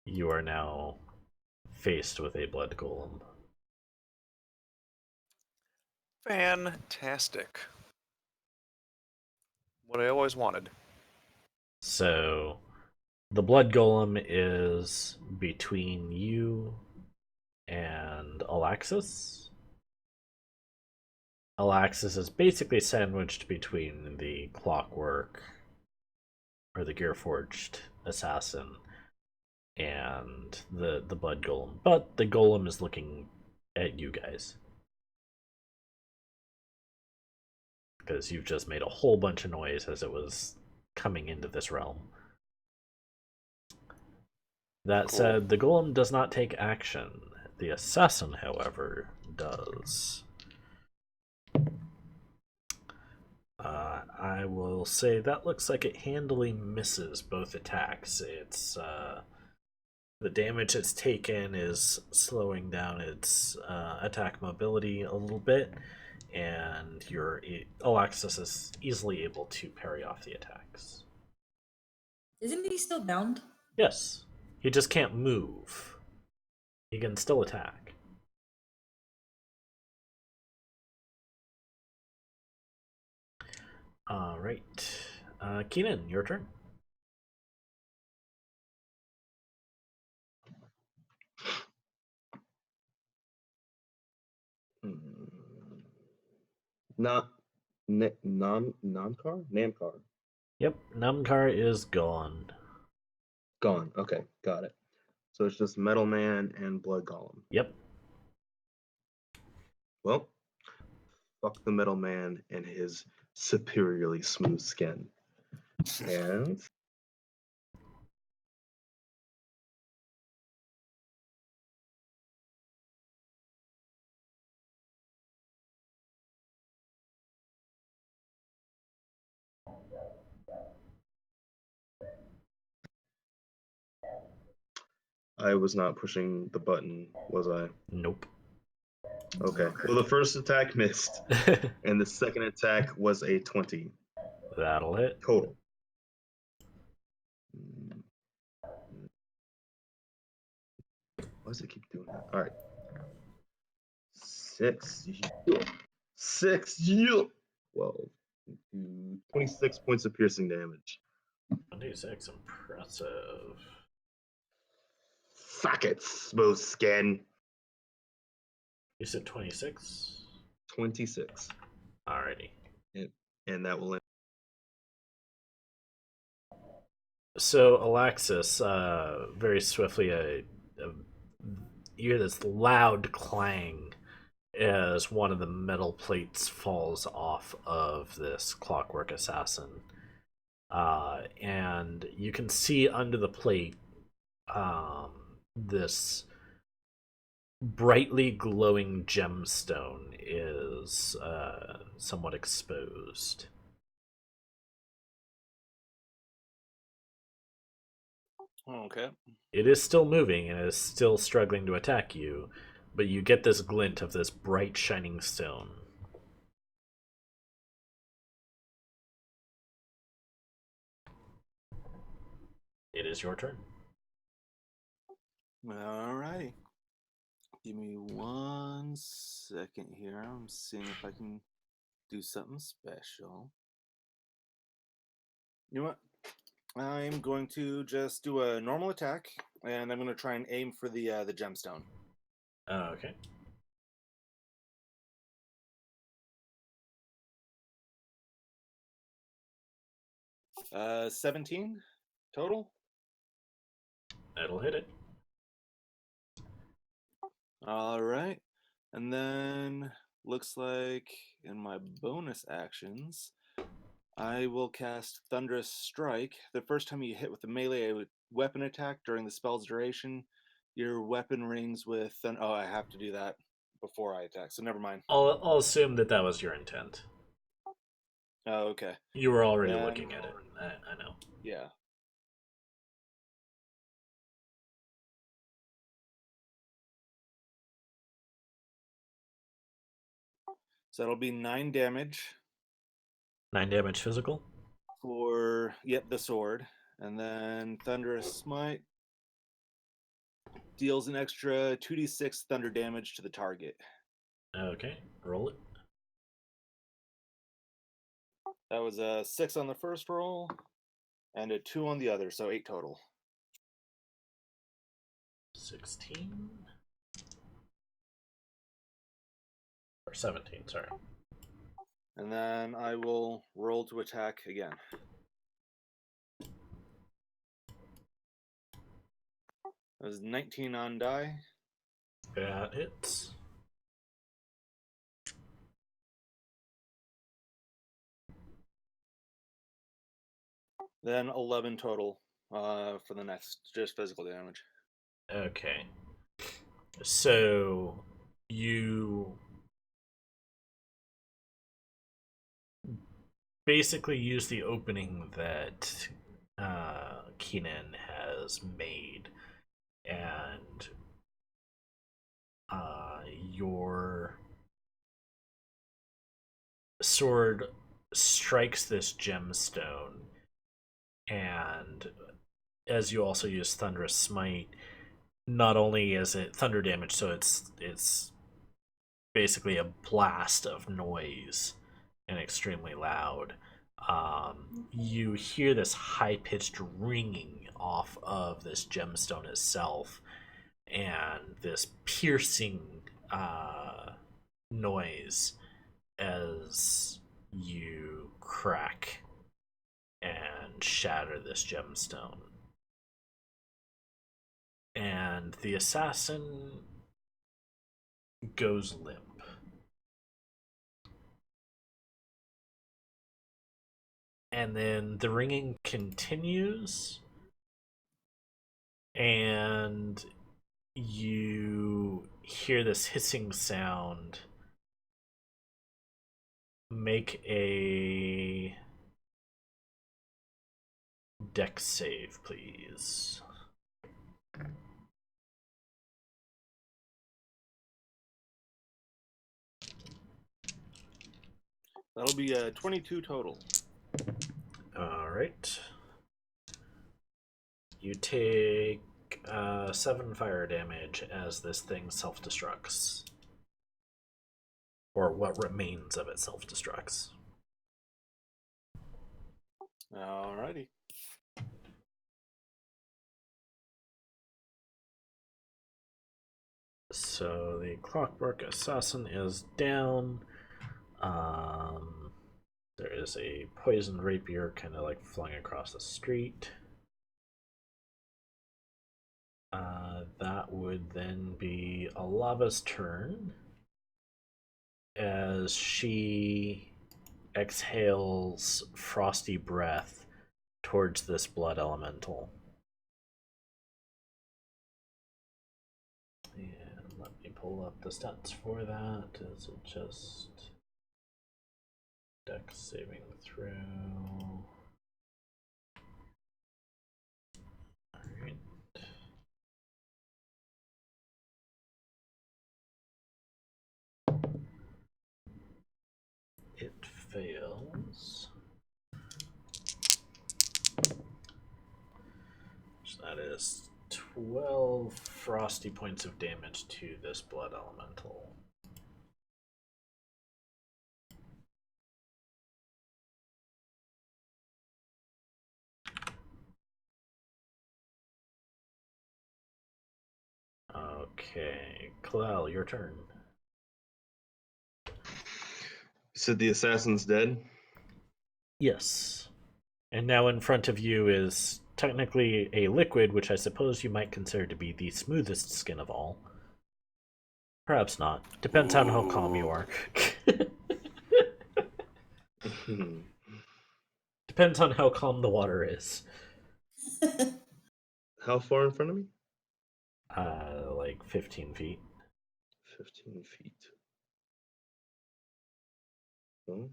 You are now faced with a blood golem. Fantastic. What I always wanted. So, the blood golem is between you and Alaxis. Alaxis is basically sandwiched between the clockwork or the Gearforged assassin, and the Blood Golem. But the Golem is looking at you guys. Because you've just made a whole bunch of noise as it was coming into this realm. That Cool. said, the Golem does not take action. The Assassin, however, does. I will say that looks like it handily misses both attacks. It's the damage it's taken is slowing down its attack mobility a little bit, and Alexis is easily able to parry off the attacks. Isn't he still bound? Yes, he just can't move. He can still attack. All right, Keenan, your turn. Not Namcar. Yep, Namkar is gone. Gone. Okay, got it. So it's just Metal Man and Blood Golem. Yep. Well, fuck the Metal Man and his superiorly smooth skin. And I was not pushing the button, was I? Nope. Okay. Well, the first attack missed, and the second attack was a 20 That'll hit. total. Why does it keep doing that? All right. 6. 6. 12. 26 points of piercing damage. 26, impressive. Fuck it, smooth skin. You said 26? 26. Alrighty. And that will end. So, Alexis, very swiftly, you hear this loud clang as one of the metal plates falls off of this clockwork assassin. And you can see under the plate this brightly glowing gemstone is somewhat exposed. Okay. It is still moving and is still struggling to attack you, but you get this glint of this bright shining stone. It is your turn. Alrighty. Give me 1 second here. I'm seeing if I can do something special. You know what? I'm going to just do a normal attack, and I'm going to try and aim for the gemstone. Okay. Uh, 17 total. That'll hit it. All right. And then looks like in my bonus actions, I will cast Thunderous Strike. The first time you hit with a melee weapon attack during the spell's duration, your weapon rings with... Oh, I have to do that before I attack, so never mind. I'll assume that that was your intent. Oh, okay. You were already looking at it. I know. Yeah. So that'll be 9 damage. 9 damage physical? For, yep, the sword. And then Thunderous Smite deals an extra 2d6 thunder damage to the target. Okay, roll it. That was a 6 on the first roll and a 2 on the other, so 8 total. 16? Or 17, sorry. And then I will roll to attack again. That was 19 on die. That hits. Then 11 total for the next, just physical damage. Okay. So you basically use the opening that Keenan has made, and your sword strikes this gemstone, and as you also use Thunderous Smite, not only is it thunder damage, so it's basically a blast of noise and extremely loud. You hear this high-pitched ringing off of this gemstone itself, and this piercing noise as you crack and shatter this gemstone. And the assassin goes limp. And then the ringing continues, and you hear this hissing sound. Make a dex save, please. That'll be 22 total. Alright. You take 7 fire damage as this thing self-destructs. Or what remains of it self-destructs. Alrighty. So the Clockwork Assassin is down. There is a poisoned rapier kind of like flung across the street. That would then be Alava's turn as she exhales frosty breath towards this blood elemental. And let me pull up the stats for that. Is it just dex saving throw? Alright. It fails. So that is 12 frosty points of damage to this blood elemental. Okay, Kalel, your turn. You said the assassin's dead? Yes. And now in front of you is technically a liquid, which I suppose you might consider to be the smoothest skin of all. Perhaps not. Depends on how calm you are. Depends on how calm the water is. How far in front of me? Like 15 feet. 15 feet. Well,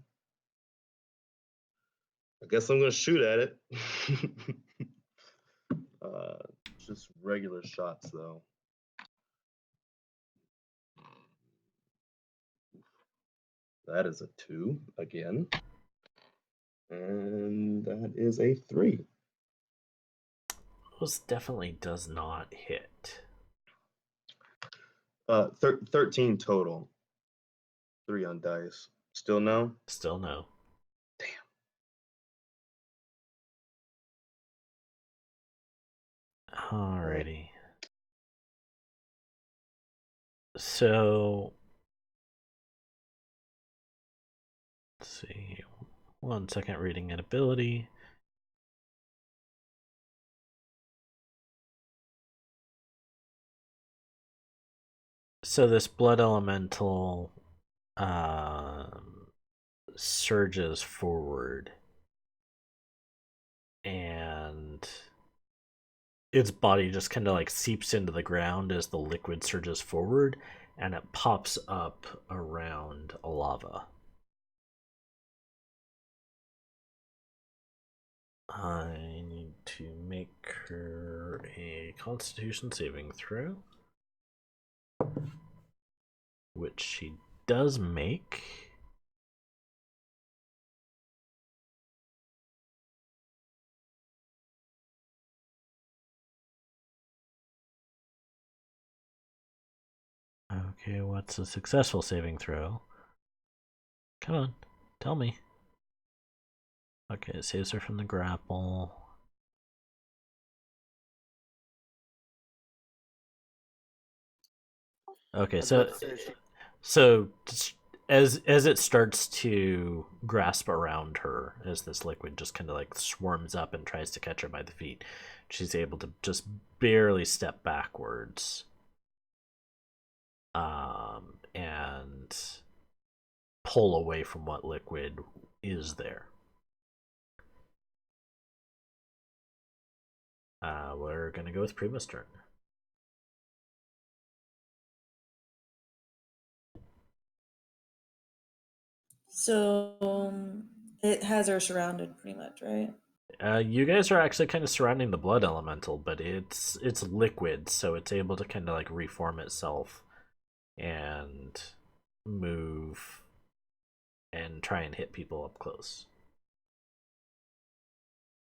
I guess I'm going to shoot at it. Just regular shots, though. That is a 2 again. And that is a 3. Those definitely does not hit. 13 total. 3 on dice. Still no? Still no. Alrighty. So let's see. 1 second, reading an ability. So this blood elemental surges forward, and its body just kind of like seeps into the ground as the liquid surges forward, and it pops up around a lava. I need to make her a Constitution saving throw, which she does make. Okay, what's a successful saving throw? Come on, tell me. Okay, it saves her from the grapple. Okay, so as it starts to grasp around her, as this liquid just kind of like swarms up and tries to catch her by the feet, she's able to just barely step backwards, and pull away from what liquid is there. We're gonna go with Prima's turn. So it has her surrounded pretty much, right? You guys are actually kind of surrounding the blood elemental, but it's liquid, so it's able to kind of like reform itself and move and try and hit people up close.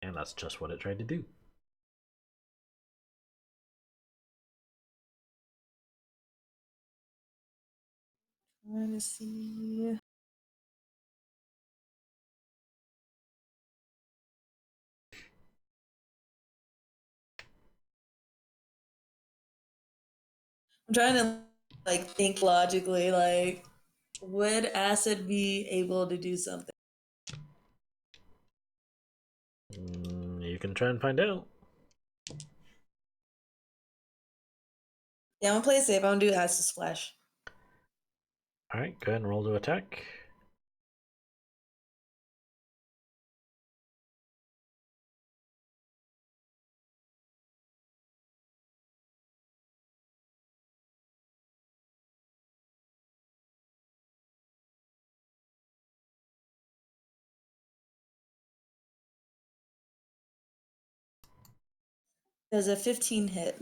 And that's just what it tried to do. Trying to see. I'm trying to like think logically, like would acid be able to do something? You can try and find out. Yeah, I'm gonna play it safe. I'm gonna do acid splash. Alright, go ahead and roll to attack. Does a 15 hit?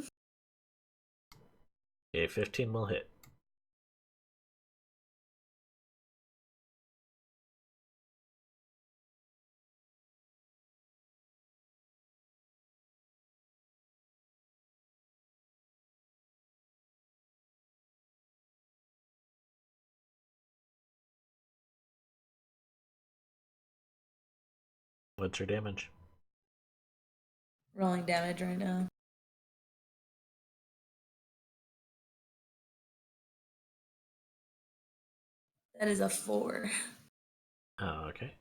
A 15 will hit. What's your damage? Rolling damage right now. That is a 4. Oh, okay.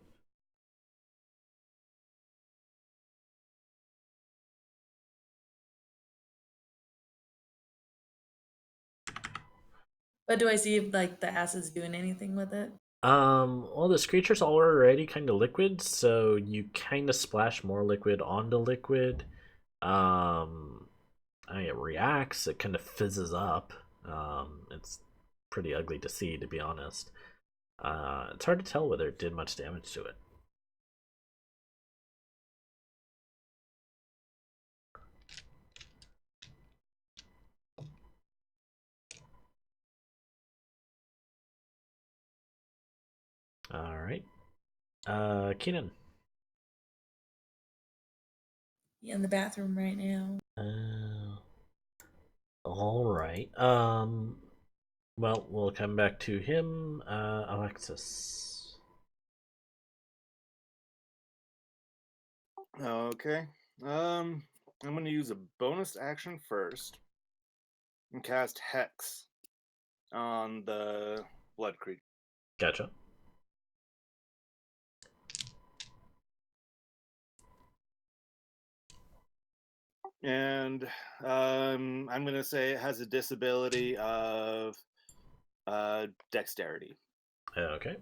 But do I see if like the acid's doing anything with it? Well, this creature's already kind of liquid, so you kind of splash more liquid onto liquid. I mean, it reacts, it kind of fizzes up. It's pretty ugly to see, to be honest. It's hard to tell whether it did much damage to it. Alright. Keenan. Yeah, in the bathroom right now. Alright. Well, we'll come back to him. Alexis. Okay. I'm gonna use a bonus action first and cast Hex on the blood creature. Gotcha. And I'm gonna say it has a disability of Dexterity. Okay.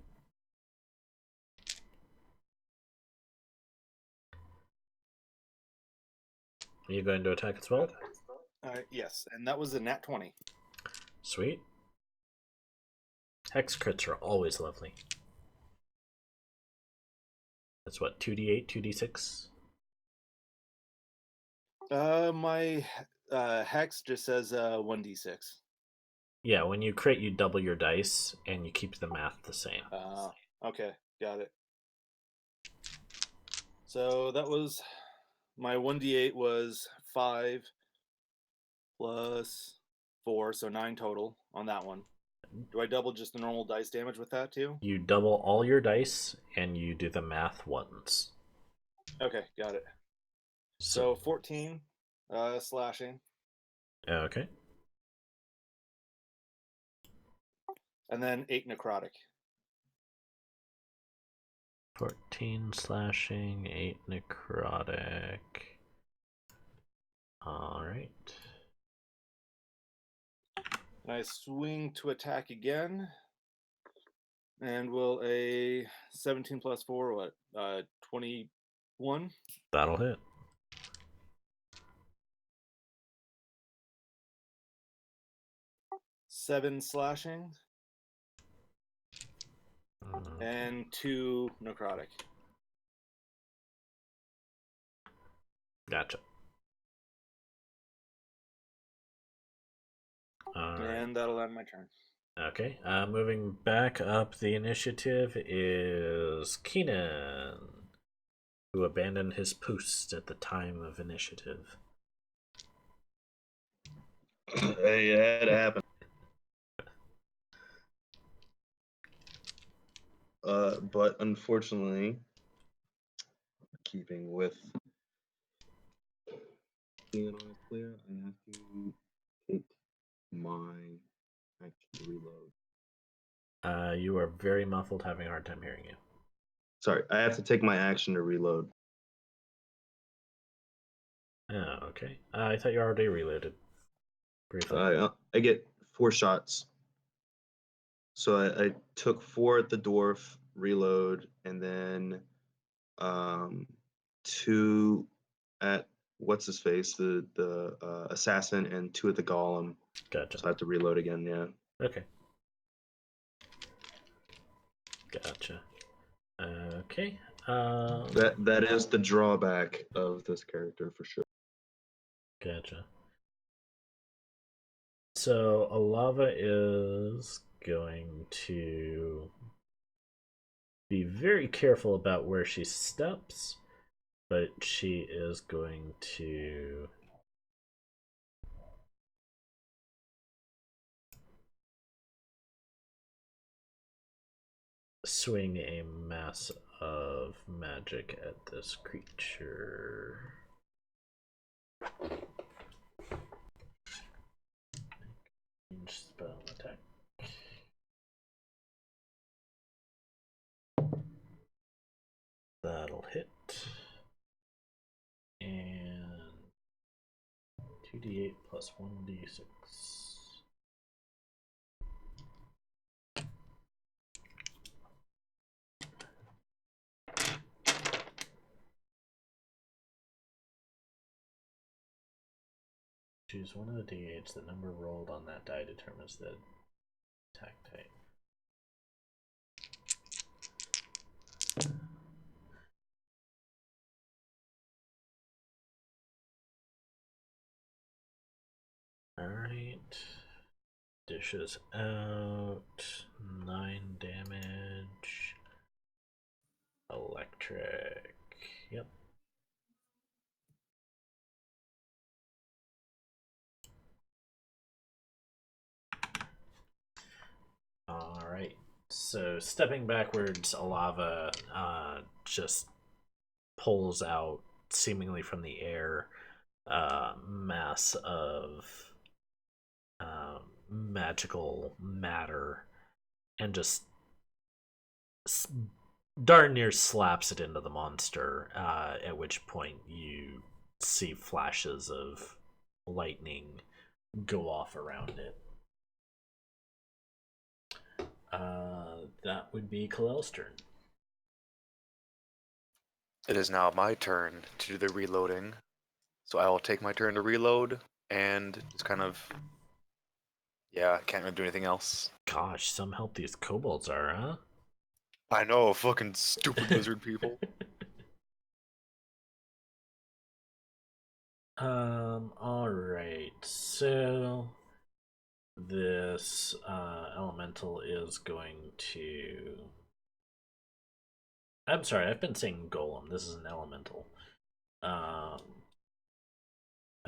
Are you going to attack as well? Yes, and that was a nat 20. Sweet. Hex crits are always lovely. That's what, 2d8, 2d6? My hex just says 1d6. Yeah, when you crit, you double your dice, and you keep the math the same. Okay, got it. So that was my 1d8 was 5 plus 4, so 9 total on that one. Do I double just the normal dice damage with that too? You double all your dice, and you do the math once. Okay, got it. So 14 slashing. Okay. And then 8 necrotic. 14 slashing, 8 necrotic. Alright. And I swing to attack again. And will a 17 plus 4, what? 21? That'll hit. Seven slashing. And 2 necrotic. Gotcha. And that'll end my turn. Okay, moving back up the initiative is Keenan, who abandoned his post at the time of initiative. Hey, it had to happen. But unfortunately, keeping with being an honest player, I have to take my action to reload. You are very muffled, having a hard time hearing you. Sorry, I have to take my action to reload. Oh, okay. I thought you already reloaded. Briefly. I get 4 shots. So I took 4 at the dwarf, reload, and then 2 at what's his face, the assassin, and 2 at the golem. Gotcha. So I have to reload again. Yeah. Okay. Gotcha. Okay. That is the drawback of this character for sure. Gotcha. So Alava is going to be very careful about where she steps, but she is going to swing a mass of magic at this creature. Spell attack. That'll hit. And 2d8 plus 1d6. Choose one of the d8s. The number rolled on that die determines the attack type. Alright. Dishes out. 9 damage. Electric. Yep. Alright. So stepping backwards, Alava just pulls out, seemingly from the air, mass of magical matter and just darn near slaps it into the monster, at which point you see flashes of lightning go off around it. That would be Kalel's turn. It is now my turn to do the reloading. So I will take my turn to reload and just kind of, yeah, can't really do anything else. Gosh, some help these kobolds are, huh? I know, fucking stupid lizard people. Alright, so this elemental is going to... I'm sorry, I've been saying golem. This is an elemental. I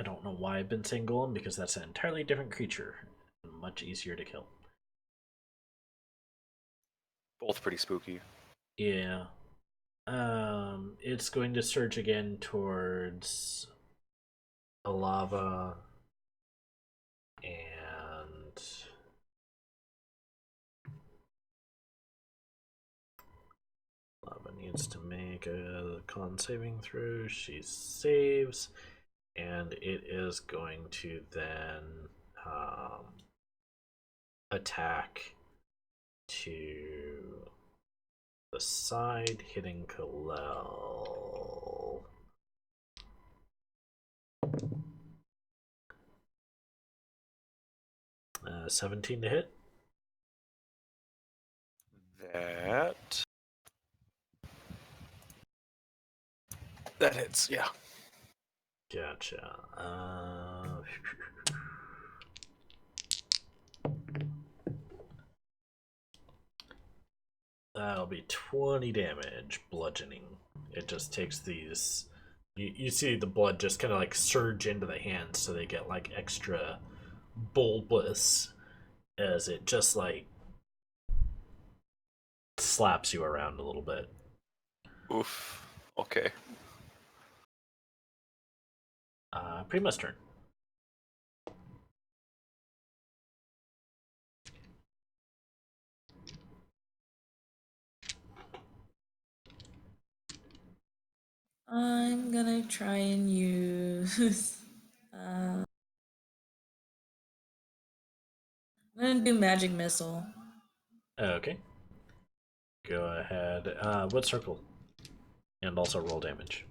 don't know why I've been saying golem, because that's an entirely different creature. Much easier to kill. Both pretty spooky. Yeah. It's going to surge again towards Alava and Lava needs to make a con saving throw. She saves, and it is going to then attack to the side, hitting Kalel. 17 to hit. That hits, yeah. Gotcha. That'll be 20 damage, bludgeoning. It just takes these. You see the blood just kind of like surge into the hands, so they get like extra bulbous as it just like slaps you around a little bit. Oof. Okay. Prima's turn. I'm gonna try and use. I'm gonna do magic missile. Okay. Go ahead. What circle? And also roll damage.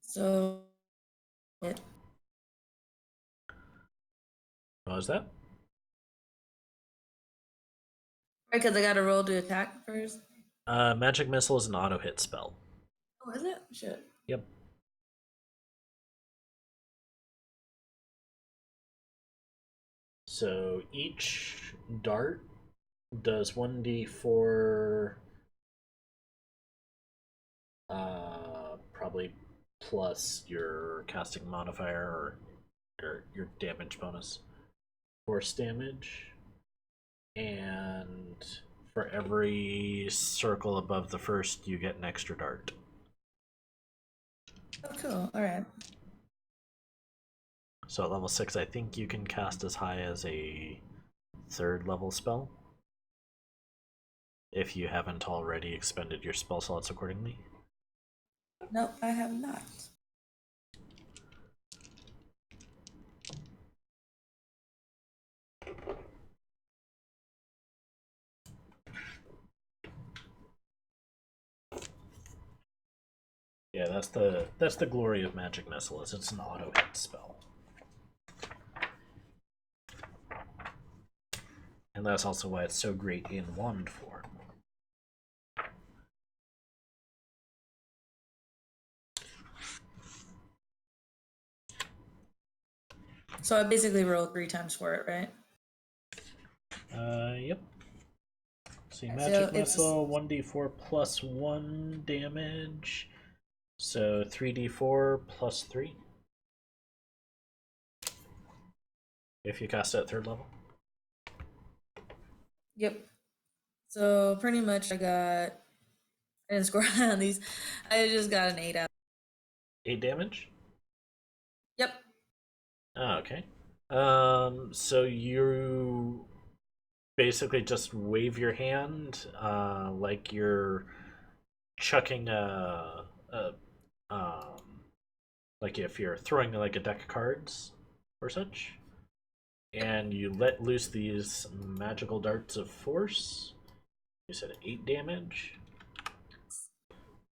So, What was that? right, because I got to roll to attack first. Magic missile is an auto hit spell. Oh, is it? Shit. Yep. So each dart does 1d4, probably plus your casting modifier or your damage bonus. Force damage. And for every circle above the first, you get an extra dart. Oh, cool. All right. So at level 6, I think you can cast as high as a 3rd level spell, if you haven't already expended your spell slots accordingly. Nope, I have not. Yeah, that's the glory of Magic Missile, is it's an auto hit spell. And that's also why it's so great in wand form. So I basically rolled 3 times for it, right? Yep. See, So Magic it's Missile, 1d4 plus 1 damage. So 3d4 plus 3. If you cast it at 3rd level. Yep. So pretty much I I didn't score on these. I just got an 8 out. 8 damage? Yep. Oh, okay. So you basically just wave your hand, like you're chucking a like if you're throwing like a deck of cards or such, and you let loose these magical darts of force. You said 8 damage.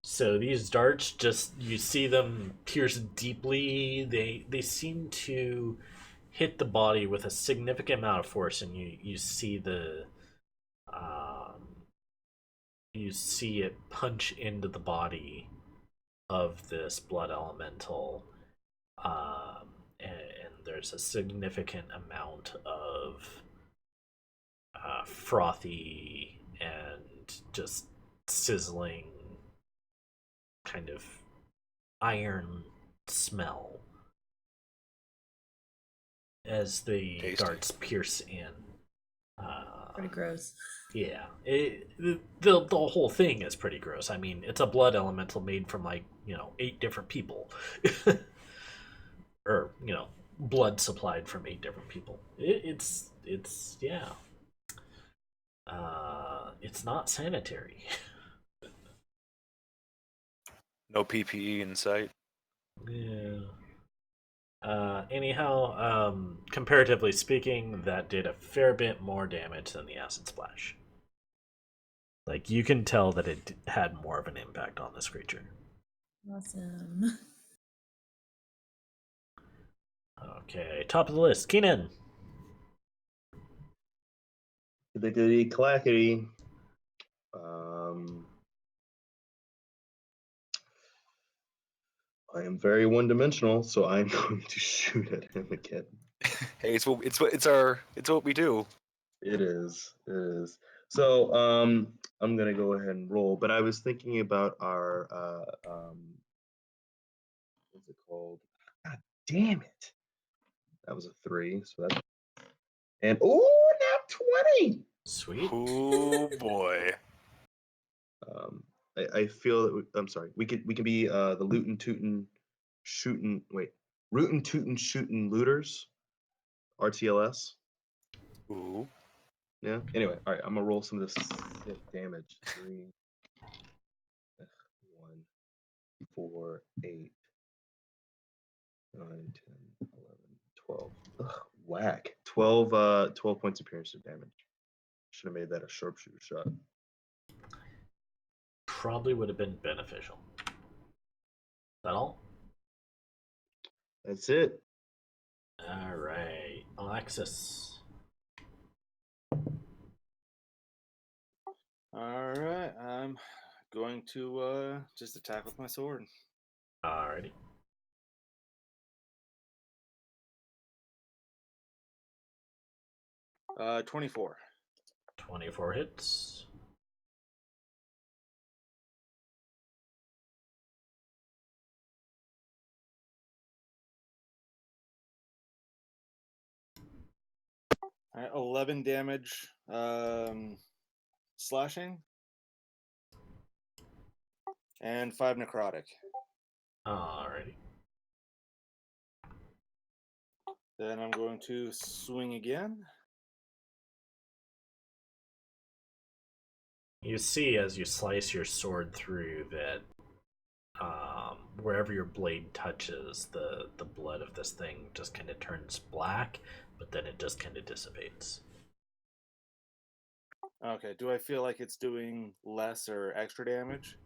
So these darts, just you see them pierce deeply. They seem to hit the body with a significant amount of force, and you see um, you see it punch into the body of this blood elemental, and there's a significant amount of frothy and just sizzling kind of iron smell as the Tasty. darts pierce in. Pretty gross. Yeah, the whole thing is pretty gross. I mean, it's a blood elemental made from like 8 different people, or blood supplied from 8 different people. It's yeah. It's not sanitary. No PPE in sight. Yeah. Anyhow, comparatively speaking, that did a fair bit more damage than the acid splash. Like, you can tell that it had more of an impact on this creature. Awesome. Okay, top of the list, Keenan. Diddly clackety. I am very one-dimensional, so I'm going to shoot at him again. Hey, it's what we do. It is. It is. So I'm gonna go ahead and roll. But I was thinking about our what's it called? God damn it! That was a 3. So that's and not 20. Sweet. Oh boy. I feel that I'm sorry. We can be the lootin' tootin' shootin' rootin' tootin' shootin' looters. RTLS. Ooh. Yeah. Anyway, all right. I'm gonna roll some of this sick damage. 3, 1, 4, 8, 9, 10, 11, 12. Ugh, whack. 12 points of piercing damage. Should have made that a sharpshooter shot. Probably would have been beneficial. Is that all? That's it. All right, Alexis. All right, I'm going to just attack with my sword. Alrighty. Uh, 24. 24 hits. All right, 11 damage. Slashing. And 5 necrotic. Alrighty. Then I'm going to swing again. You see as you slice your sword through that wherever your blade touches, the blood of this thing just kind of turns black, but then it just kind of dissipates. Okay, do I feel like it's doing less or extra damage?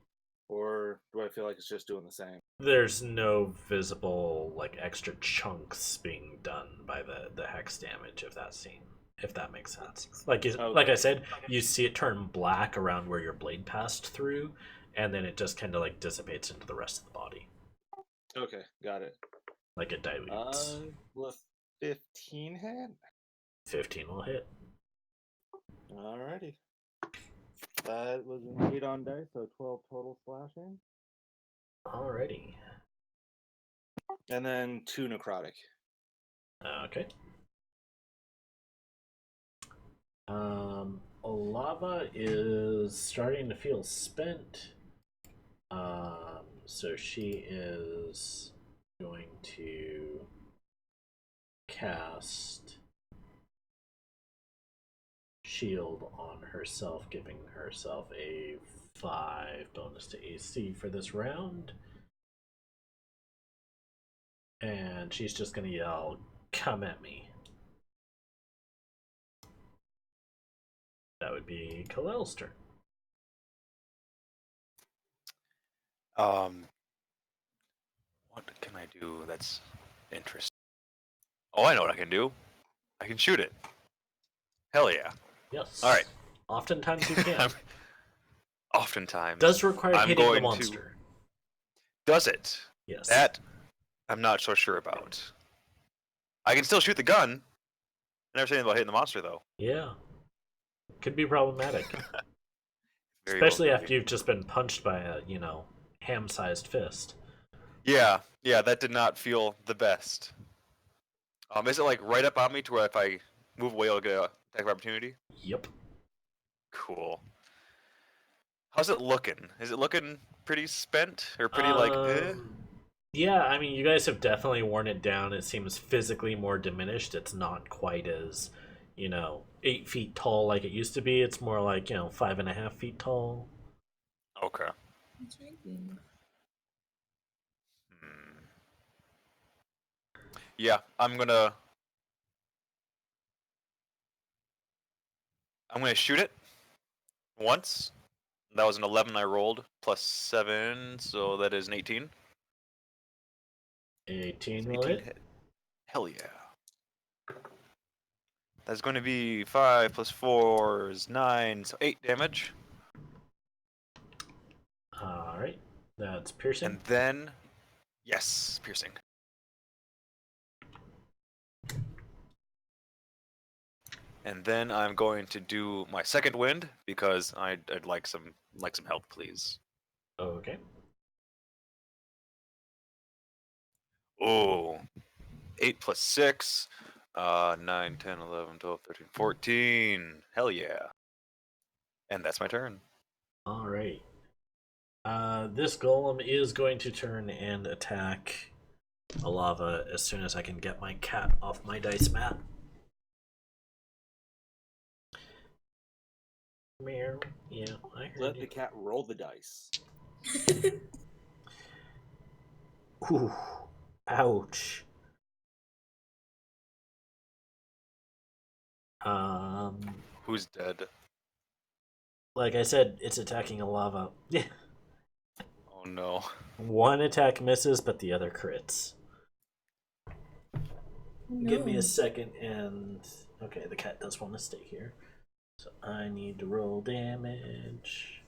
Or do I feel like it's just doing the same? There's no visible like extra chunks being done by the hex damage of that scene, if that makes sense. Like like I said, you see it turn black around where your blade passed through, and then it just kind of like dissipates into the rest of the body. Okay, got it. Like it dilutes. Will a 15 hit? 15 will hit. Alrighty. That was an 8 on dice, so 12 total slashing. Alrighty. And then 2 necrotic. Okay. Lava is starting to feel spent. So she is going to cast shield on herself, giving herself a 5 bonus to AC for this round. And she's just gonna yell, "Come at me." That would be Kalel's turn. What can I do that's interesting? Oh, I know what I can do. I can shoot it. Hell yeah. Yes. All right. Oftentimes you can. Oftentimes. Does require I'm hitting the going monster. Does it? Yes. That I'm not so sure about. I can still shoot the gun. I never said anything about hitting the monster though. Yeah. Could be problematic. Very well Especially could after be. you've just been punched by a, ham-sized fist. Yeah, that did not feel the best. Is it like right up on me to where if I move away, I'll get a attack of opportunity? Yep. Cool. How's it looking? Is it looking pretty spent or pretty Yeah, I mean, you guys have definitely worn it down. It seems physically more diminished. It's not quite as, 8 feet tall like it used to be. It's more like, 5.5 feet tall. Okay. Intriguing. Hmm. Yeah, I'm gonna shoot it once. That was an 11 I rolled plus 7, so that is an 18. 18 So will 18 hit. hit. Hell yeah. That's going to be 5 plus 4 is 9, so 8 damage. Alright. That's piercing. And then, yes, piercing. And then I'm going to do my second wind because I'd like some help, please. Okay. Oh, 8 plus 6, 9, 10, 11, 12, 13, 14. Hell yeah. And that's my turn. Alright. This golem is going to turn and attack Alava as soon as I can get my cat off my dice mat. Meow. Yeah, I heard Let you. the cat roll the dice. Ooh, ouch. Who's dead? Like I said, it's attacking Alava. Oh no. One attack misses, but the other crits. No. Give me a second, and okay, the cat does want to stay here, so I need to roll damage.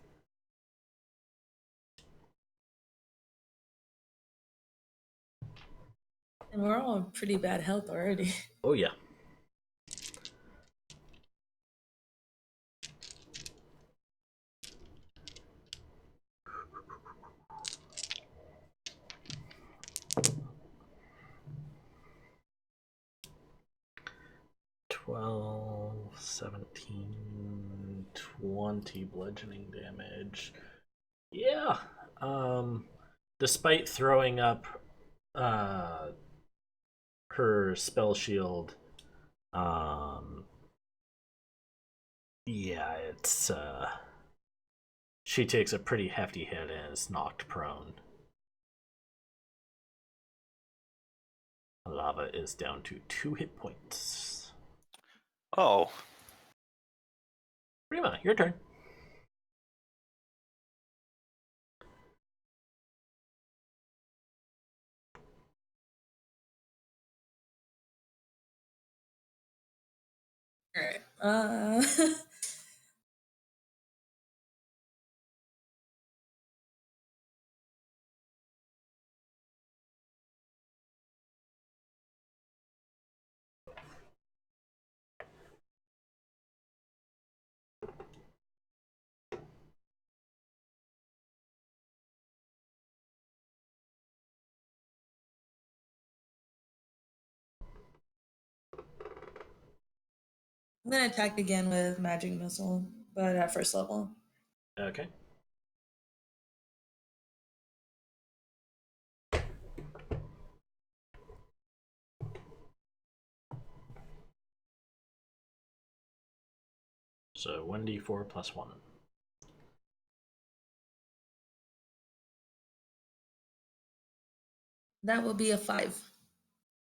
And we're all in pretty bad health already. Oh yeah. Twelve, 17, 20 bludgeoning damage. Yeah. Despite throwing up uh her spell shield, um yeah, it's she takes a pretty hefty hit and is knocked prone. Lava is down to 2 hit points. Oh. Rima, your turn. Alright. I'm gonna attack again with magic missile, but at first level. Okay. So 1d4 plus 1. That will be a 5.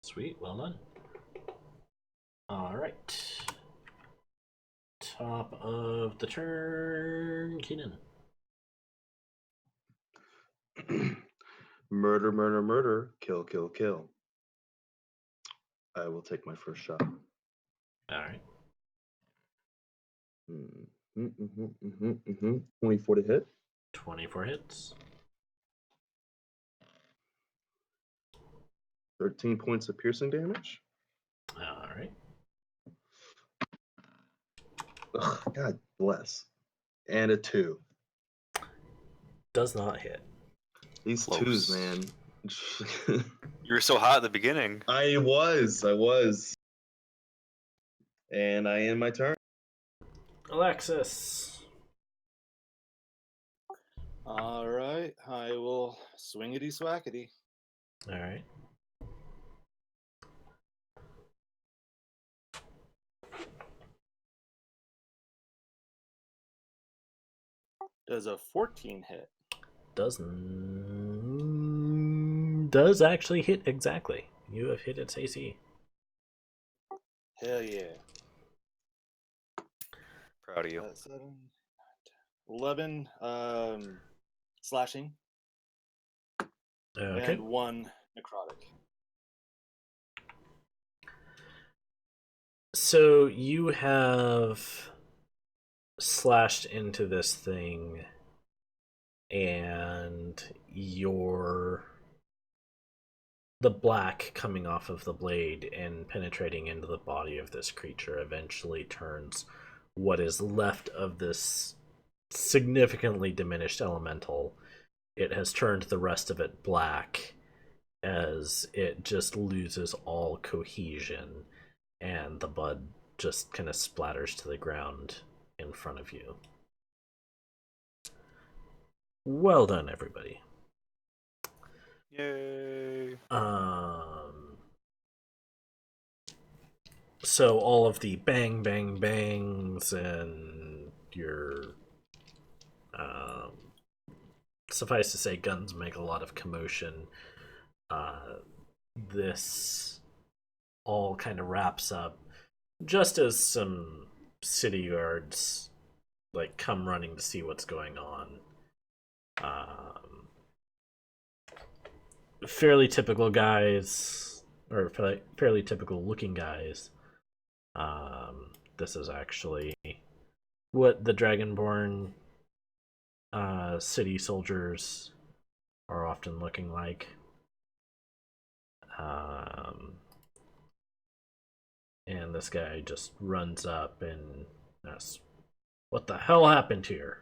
Sweet, well done. Alright. Top of the turn, Keenan. Murder, murder, murder. Kill, kill, kill. I will take my first shot. Alright. 24 to hit. 24 hits. 13 points of piercing damage. Alright. Ugh, God bless. And a 2. Does not hit. These Close. twos, man. You were so hot at the beginning. I was. And I end my turn. Alexis. All right, I will swingity swackety. Alright. Does a 14 hit? Does actually hit exactly. You have hit its AC. Hell yeah. Proud of you. 7, 11 slashing, Okay. and 1 necrotic. So you have slashed into this thing, and the black coming off of the blade and penetrating into the body of this creature eventually turns what is left of this significantly diminished elemental. It has turned the rest of it black as it just loses all cohesion, and the blood just kind of splatters to the ground in front of you. Well done, everybody. Yay. So all of the bang, bang, bangs and your, suffice to say, guns make a lot of commotion. This all kind of wraps up just as some city guards like come running to see what's going on. Fairly typical guys, or fairly typical looking guys. This is actually what the Dragonborn city soldiers are often looking like. And this guy just runs up and asks, "What the hell happened here?"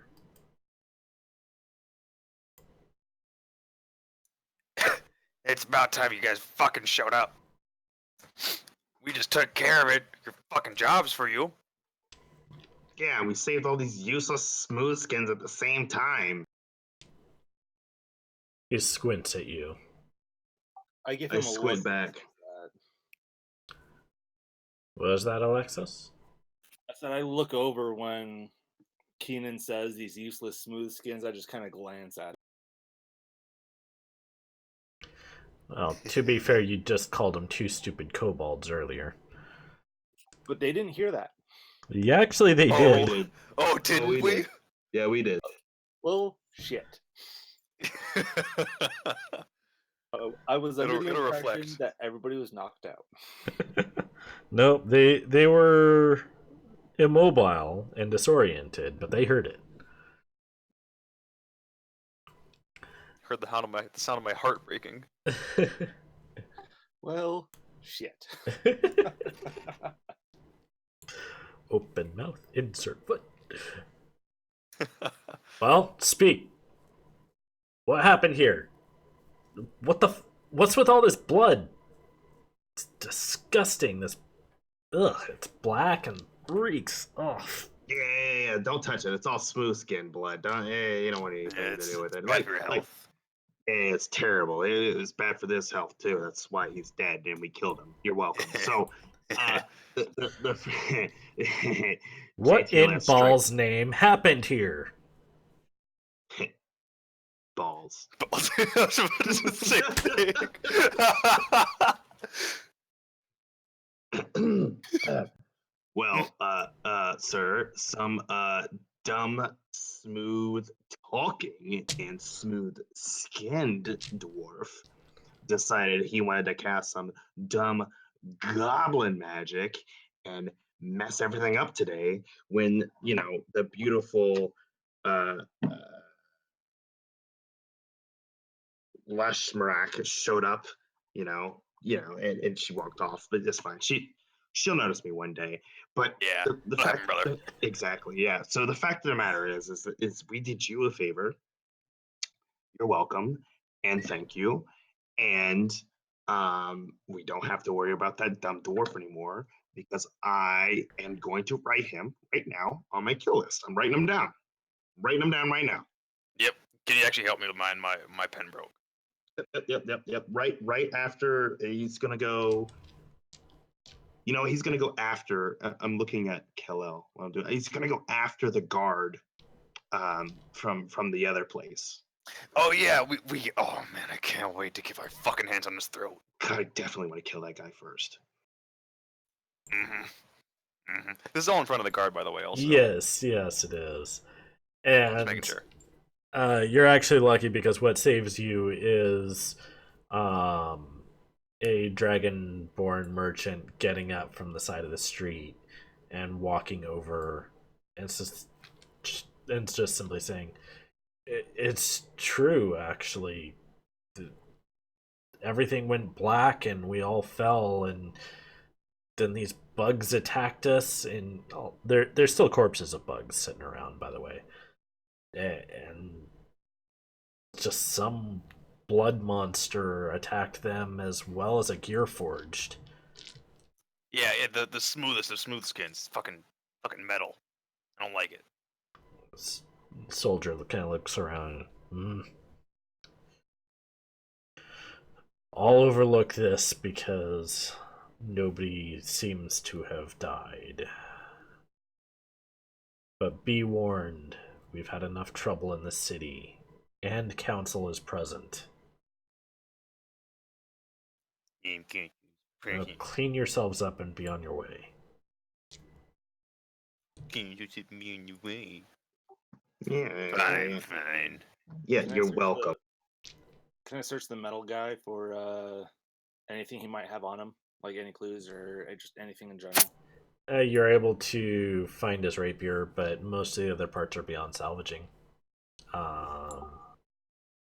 It's about time you guys fucking showed up. We just took care of it. Your fucking job's for you. Yeah, we saved all these useless smooth skins at the same time. He squints at you. I give I him a squint look. back. Was that Alexis? I said I look over when Keenan says these useless smooth skins. I just kind of glance at it. Well, to be fair, you just called them two stupid kobolds earlier. But they didn't hear that. Yeah, actually, they Oh, did. We did. Oh, didn't we we? did. Yeah, we did. Well, shit. I was under the It'll impression reflect. that everybody was knocked out. Nope, they were immobile and disoriented, but they heard it. Heard the sound of my heart breaking. Well, shit. Open mouth, insert foot. Well, speak. What happened here? What's with all this blood? It's disgusting. It's black and reeks. Ugh. Yeah, don't touch it. It's all smooth skin blood. You don't want anything to It's do with it. bad for your health. It's terrible. It was bad for this health too. That's why he's dead, and we killed him. You're welcome. So the What JTL in has strike Ball's name happened here? balls. Balls. That's what is the same thing. Well, sir, some dumb, smooth talking and smooth skinned dwarf decided he wanted to cast some dumb goblin magic and mess everything up today when, the beautiful uh, uh Lashmarak showed up, and she walked off, but it's fine. She'll notice me one day. But Yeah, the what happened, fact brother? exactly, yeah. So the fact of the matter is we did you a favor. You're welcome, and thank you. And we don't have to worry about that dumb dwarf anymore because I am going to write him right now on my kill list. I'm writing him down. Writing him down right now. Yep. Can you actually help me with mine? My pen broke. Yep. Right after he's gonna go. He's gonna go after. I'm looking at Kellel. He's gonna go after the guard, from the other place. Oh yeah, we. Oh man, I can't wait to give our fucking hands on his throat. God, I definitely want to kill that guy first. This is all in front of the guard, by the way. Also, Yes, it is. I'm just making And sure. you're actually lucky because what saves you is a dragonborn merchant getting up from the side of the street and walking over, and it's just simply saying, It's true, actually. Everything went black and we all fell, and then these bugs attacked us, and there's still corpses of bugs sitting around, by the way. And just some blood monster attacked them as well as a gear forged. Yeah, the smoothest of smooth skins, fucking metal. I don't like it. Soldier kind of looks around. I'll overlook this because nobody seems to have died. But be warned, we've had enough trouble in the city, and council is present. Now clean yourselves up and be on your way. Can you just hit me in your way? Yeah. Fine. Yeah, Can I you're search welcome. Can I search the metal guy for anything he might have on him, like any clues or just anything in general? You're able to find his rapier, but most of the other parts are beyond salvaging. And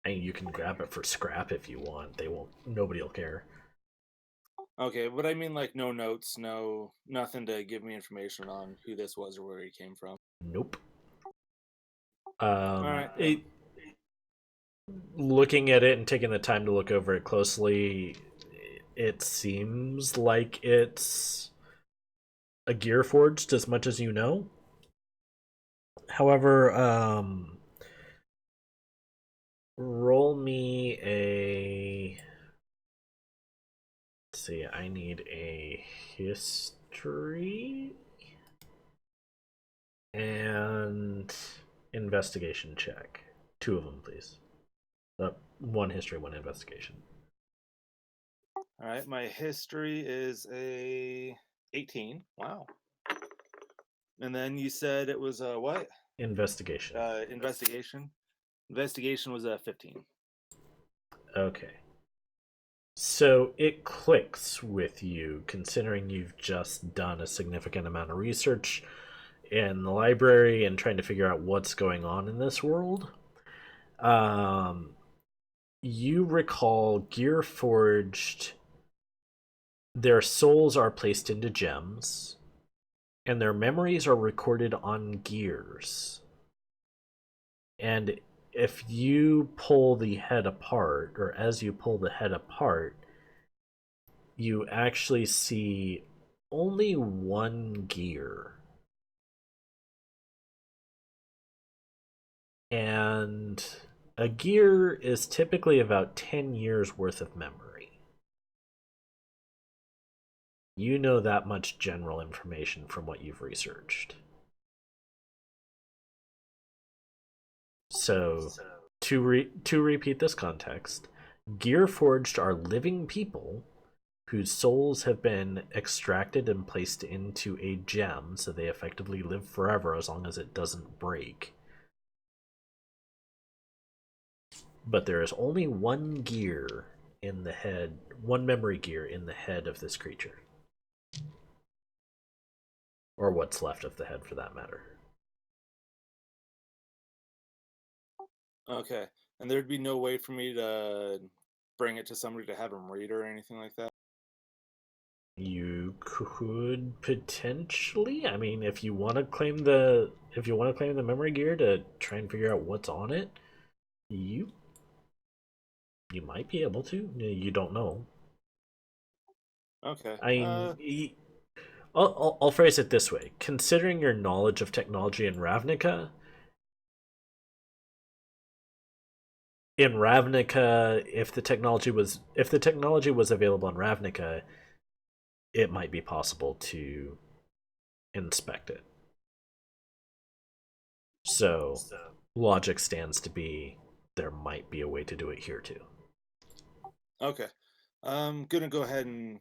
you can grab it for scrap if you want. They won't. Nobody will care. Okay, but I mean like no notes, nothing to give me information on who this was or where he came from. Nope. All right. Looking at it and taking the time to look over it closely, it seems like it's a gear forged as much as you know. However, roll me a. Let's see, I need a history and investigation check. 2 of them, please. One history, one investigation. All right, my history is a 18. Wow. And then you said it was a what? Investigation. Investigation. Investigation was a 15. Okay. So it clicks with you, considering you've just done a significant amount of research in the library and trying to figure out what's going on in this world. You recall Gear Forged, their souls are placed into gems, and their memories are recorded on gears. And if you pull the head apart, or as you pull the head apart, you actually see only one gear. And a gear is typically about 10 years worth of memory. You know that much general information from what you've researched. So, to repeat this context, Gear Forged are living people whose souls have been extracted and placed into a gem, so they effectively live forever as long as it doesn't break. But there is only one gear in the head, one memory gear in the head of this creature. Or what's left of the head, for that matter. Okay. And there'd be no way for me to bring it to somebody to have them read or anything like that? You could potentially. I mean, if you want to claim the memory gear to try and figure out what's on it, you might be able to. You don't know. Okay. I mean, I'll phrase it this way: considering your knowledge of technology in Ravnica, if the technology was available in Ravnica, it might be possible to inspect it. So, logic stands to be there might be a way to do it here too. Okay. I'm gonna go ahead and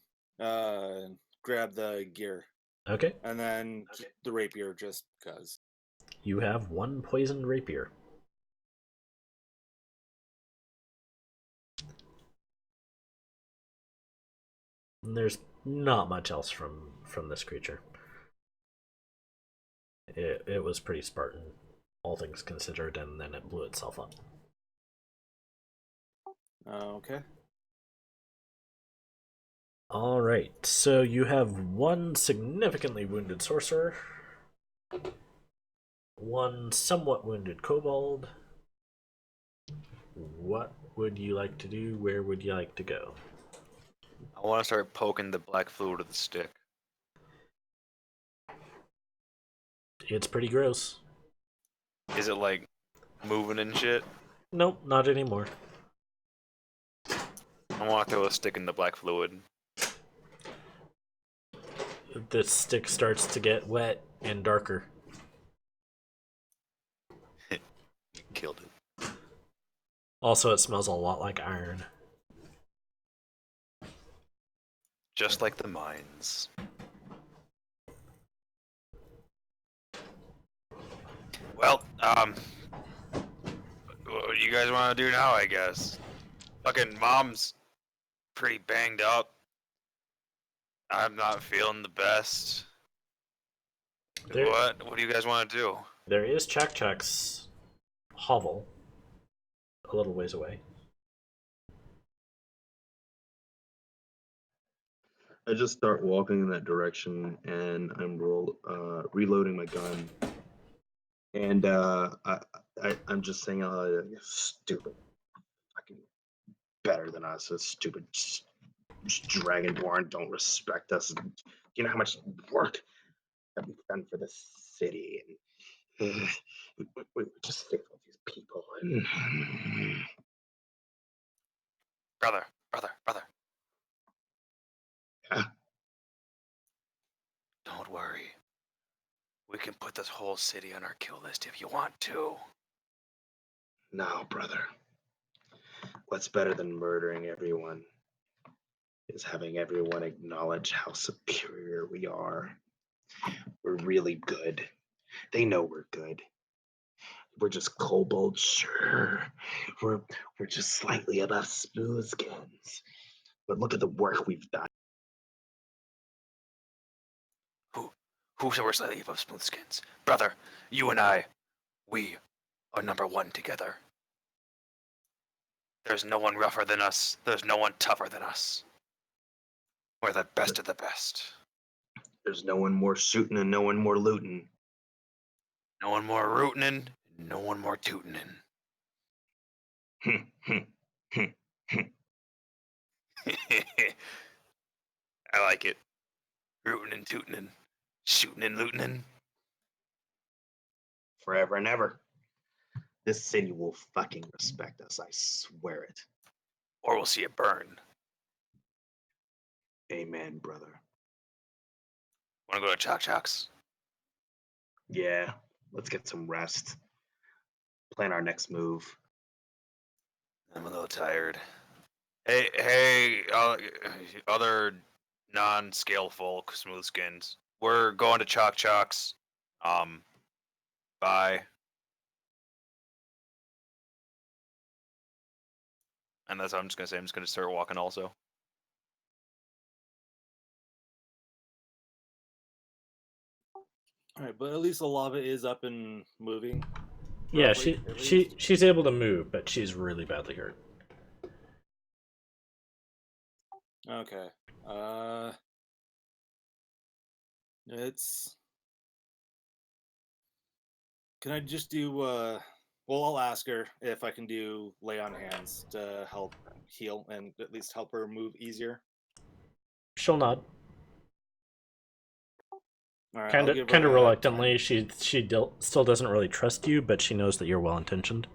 grab the gear. Okay. And then the rapier just because. You have one poisoned rapier. And there's not much else from this creature. It was pretty Spartan, all things considered, and then it blew itself up. Okay. All right, so you have one significantly wounded sorcerer, one somewhat wounded kobold. What would you like to do? Where would you like to go? I want to start poking the black fluid with a stick. It's pretty gross. Is it like moving and shit? Nope, not anymore. I want to throw a stick in the black fluid. The stick starts to get wet and darker. Killed it. Also, it smells a lot like iron. Just like the mines. Well, what do you guys want to do now, I guess? Fucking mom's pretty banged up. I'm not feeling the best. What? What do you guys want to do? There is Chak's hovel a little ways away. I just start walking in that direction, and I'm reloading my gun, and I'm just saying, stupid, fucking better than us. It's stupid, just Dragonborn don't respect us. Do you know how much work that we've done for the city? And we just save all these people. Brother. Yeah. Don't worry. We can put this whole city on our kill list if you want to. No, brother. What's better than murdering everyone is having everyone acknowledge how superior we are. We're really good. They know we're good. We're just kobolds, sure. We're just slightly above smooth skins. But look at the work we've done. Who shall we're slightly above smooth skins? Brother, you and I, we are number one together. There's no one rougher than us. There's no one tougher than us. We're the best of the best. There's no one more shooting and no one more looting. No one more rooting in, no one more tooting in. I like it. Rooting and tooting and shooting and looting in. Forever and ever. This city will fucking respect us, I swear it. Or we'll see it burn. Amen, brother. Wanna go to Choc Chocs? Yeah, let's get some rest. Plan our next move. I'm a little tired. Hey, other non-scale folk, smooth skins. We're going to Choc Chocs. Bye. And that's what I'm just gonna say. I'm just gonna start walking also. All right, but at least the lava is up and moving. Yeah, roughly, at least. she's able to move, but she's really badly hurt. Okay. It's. Can I just do? Well, I'll ask her if I can do lay on hands to help heal and at least help her move easier. She'll nod. All right, Kind I'll of, give kind of her reluctantly. 10. Still doesn't really trust you, but she knows that you're well intentioned.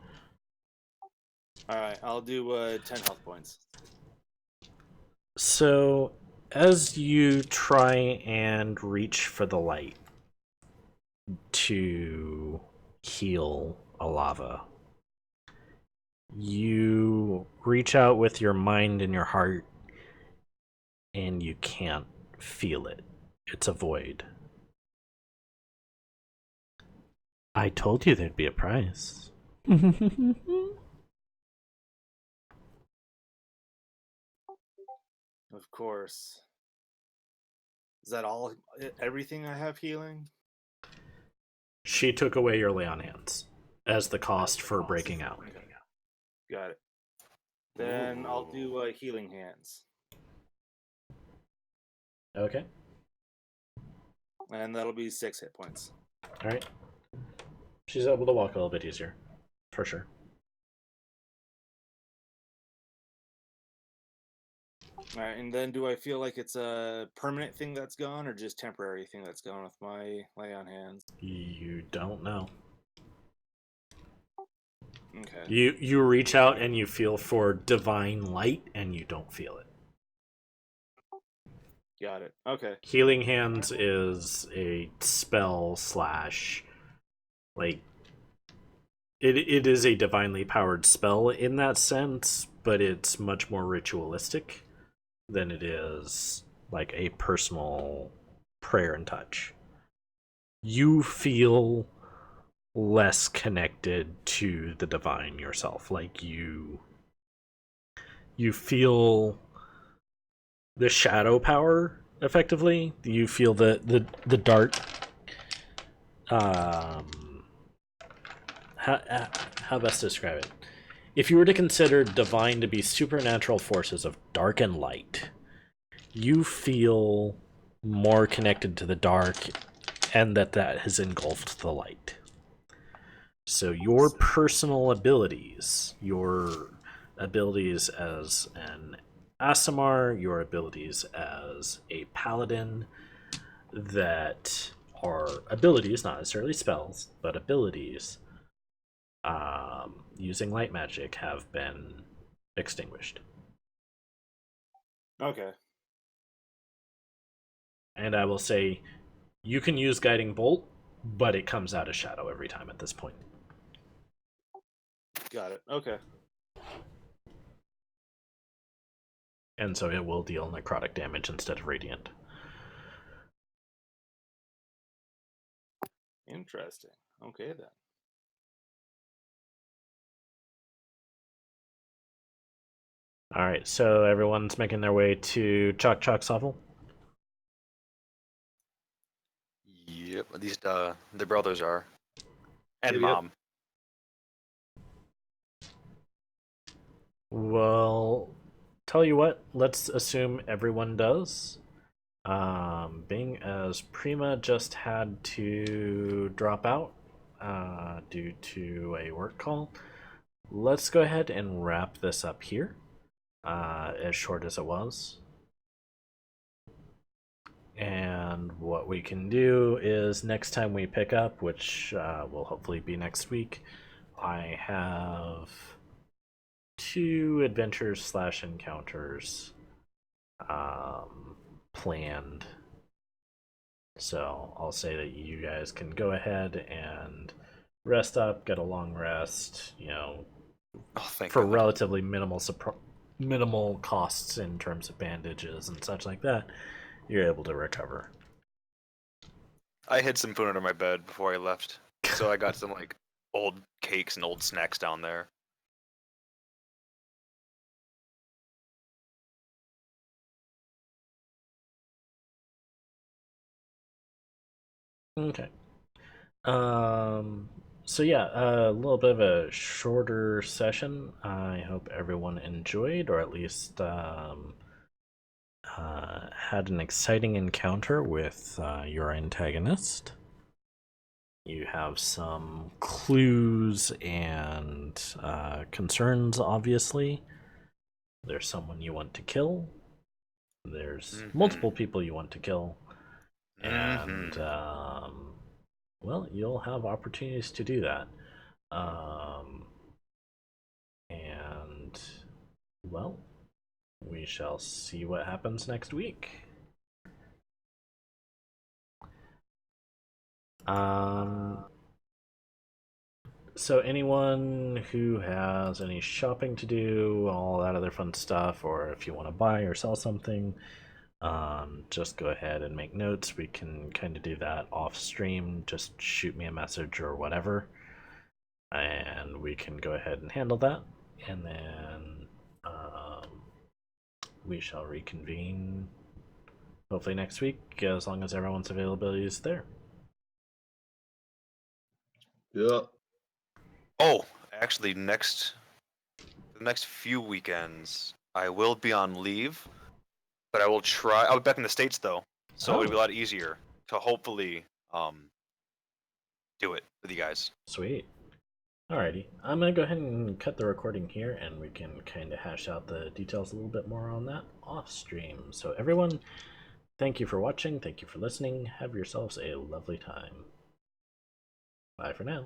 All right, I'll do 10 health points. So, as you try and reach for the light to heal Alava, you reach out with your mind and your heart, and you can't feel it. It's a void. I told you there'd be a price. Of course. Is that all? Everything I have healing? She took away your lay on hands as the cost for breaking out. Okay. Got it. Then I'll do healing hands, Okay. and that'll be 6 hit points. All right. She's able to walk a little bit easier, for sure. All right, and then do I feel like it's a permanent thing that's gone, or just temporary thing that's gone with my lay on hands? You don't know. Okay. You reach out and you feel for divine light, and you don't feel it. Got it. Okay. Healing hands is a spell slash, like, it is a divinely powered spell in that sense, but it's much more ritualistic than it is like a personal prayer and touch. You feel less connected to the divine yourself. Like you feel the shadow power effectively. You feel the dart. How best to describe it? If you were to consider divine to be supernatural forces of dark and light, you feel more connected to the dark, and that has engulfed the light. So your personal abilities, your abilities as an Asimar, your abilities as a paladin, that are abilities, not necessarily spells, but abilities, using light magic, have been extinguished. Okay. And I will say, you can use Guiding Bolt, but it comes out as shadow every time at this point. Got it. Okay. And so it will deal necrotic damage instead of radiant. Interesting. Okay then. Alright, so everyone's making their way to Chalk Sovel. Yep, at least the brothers are. And Yep. mom. Well, tell you what, let's assume everyone does. Being as Prima just had to drop out due to a work call, let's go ahead and wrap this up here, as short as it was. And what we can do is next time we pick up, which will hopefully be next week, I have 2 adventures slash encounters planned So I'll say that you guys can go ahead and rest up, get a long rest, Oh, thank for God. relatively minimal costs in terms of bandages and such like that. You're able to recover. I hid some food under my bed before I left, so I got some like old cakes and old snacks down there. Okay. So yeah, a little bit of a shorter session. I hope everyone enjoyed, or at least had an exciting encounter with your antagonist. You have some clues and concerns, obviously. There's someone you want to kill. There's multiple people you want to kill. And, well, you'll have opportunities to do that. And, well, we shall see what happens next week. So anyone who has any shopping to do, all that other fun stuff, or if you want to buy or sell something, just go ahead and make notes. We can kind of do that off stream. Just shoot me a message or whatever, and we can go ahead and handle that. And then we shall reconvene hopefully next week, as long as everyone's availability is there. Yeah. Oh, actually, the next few weekends, I will be on leave, but I will try. I'll be back in the States though, so it'll be a lot easier to hopefully do it with you guys. Sweet. Alrighty, I'm gonna go ahead and cut the recording here, and we can kind of hash out the details a little bit more on that off stream. So everyone, thank you for watching, thank you for listening, have yourselves a lovely time. Bye for now.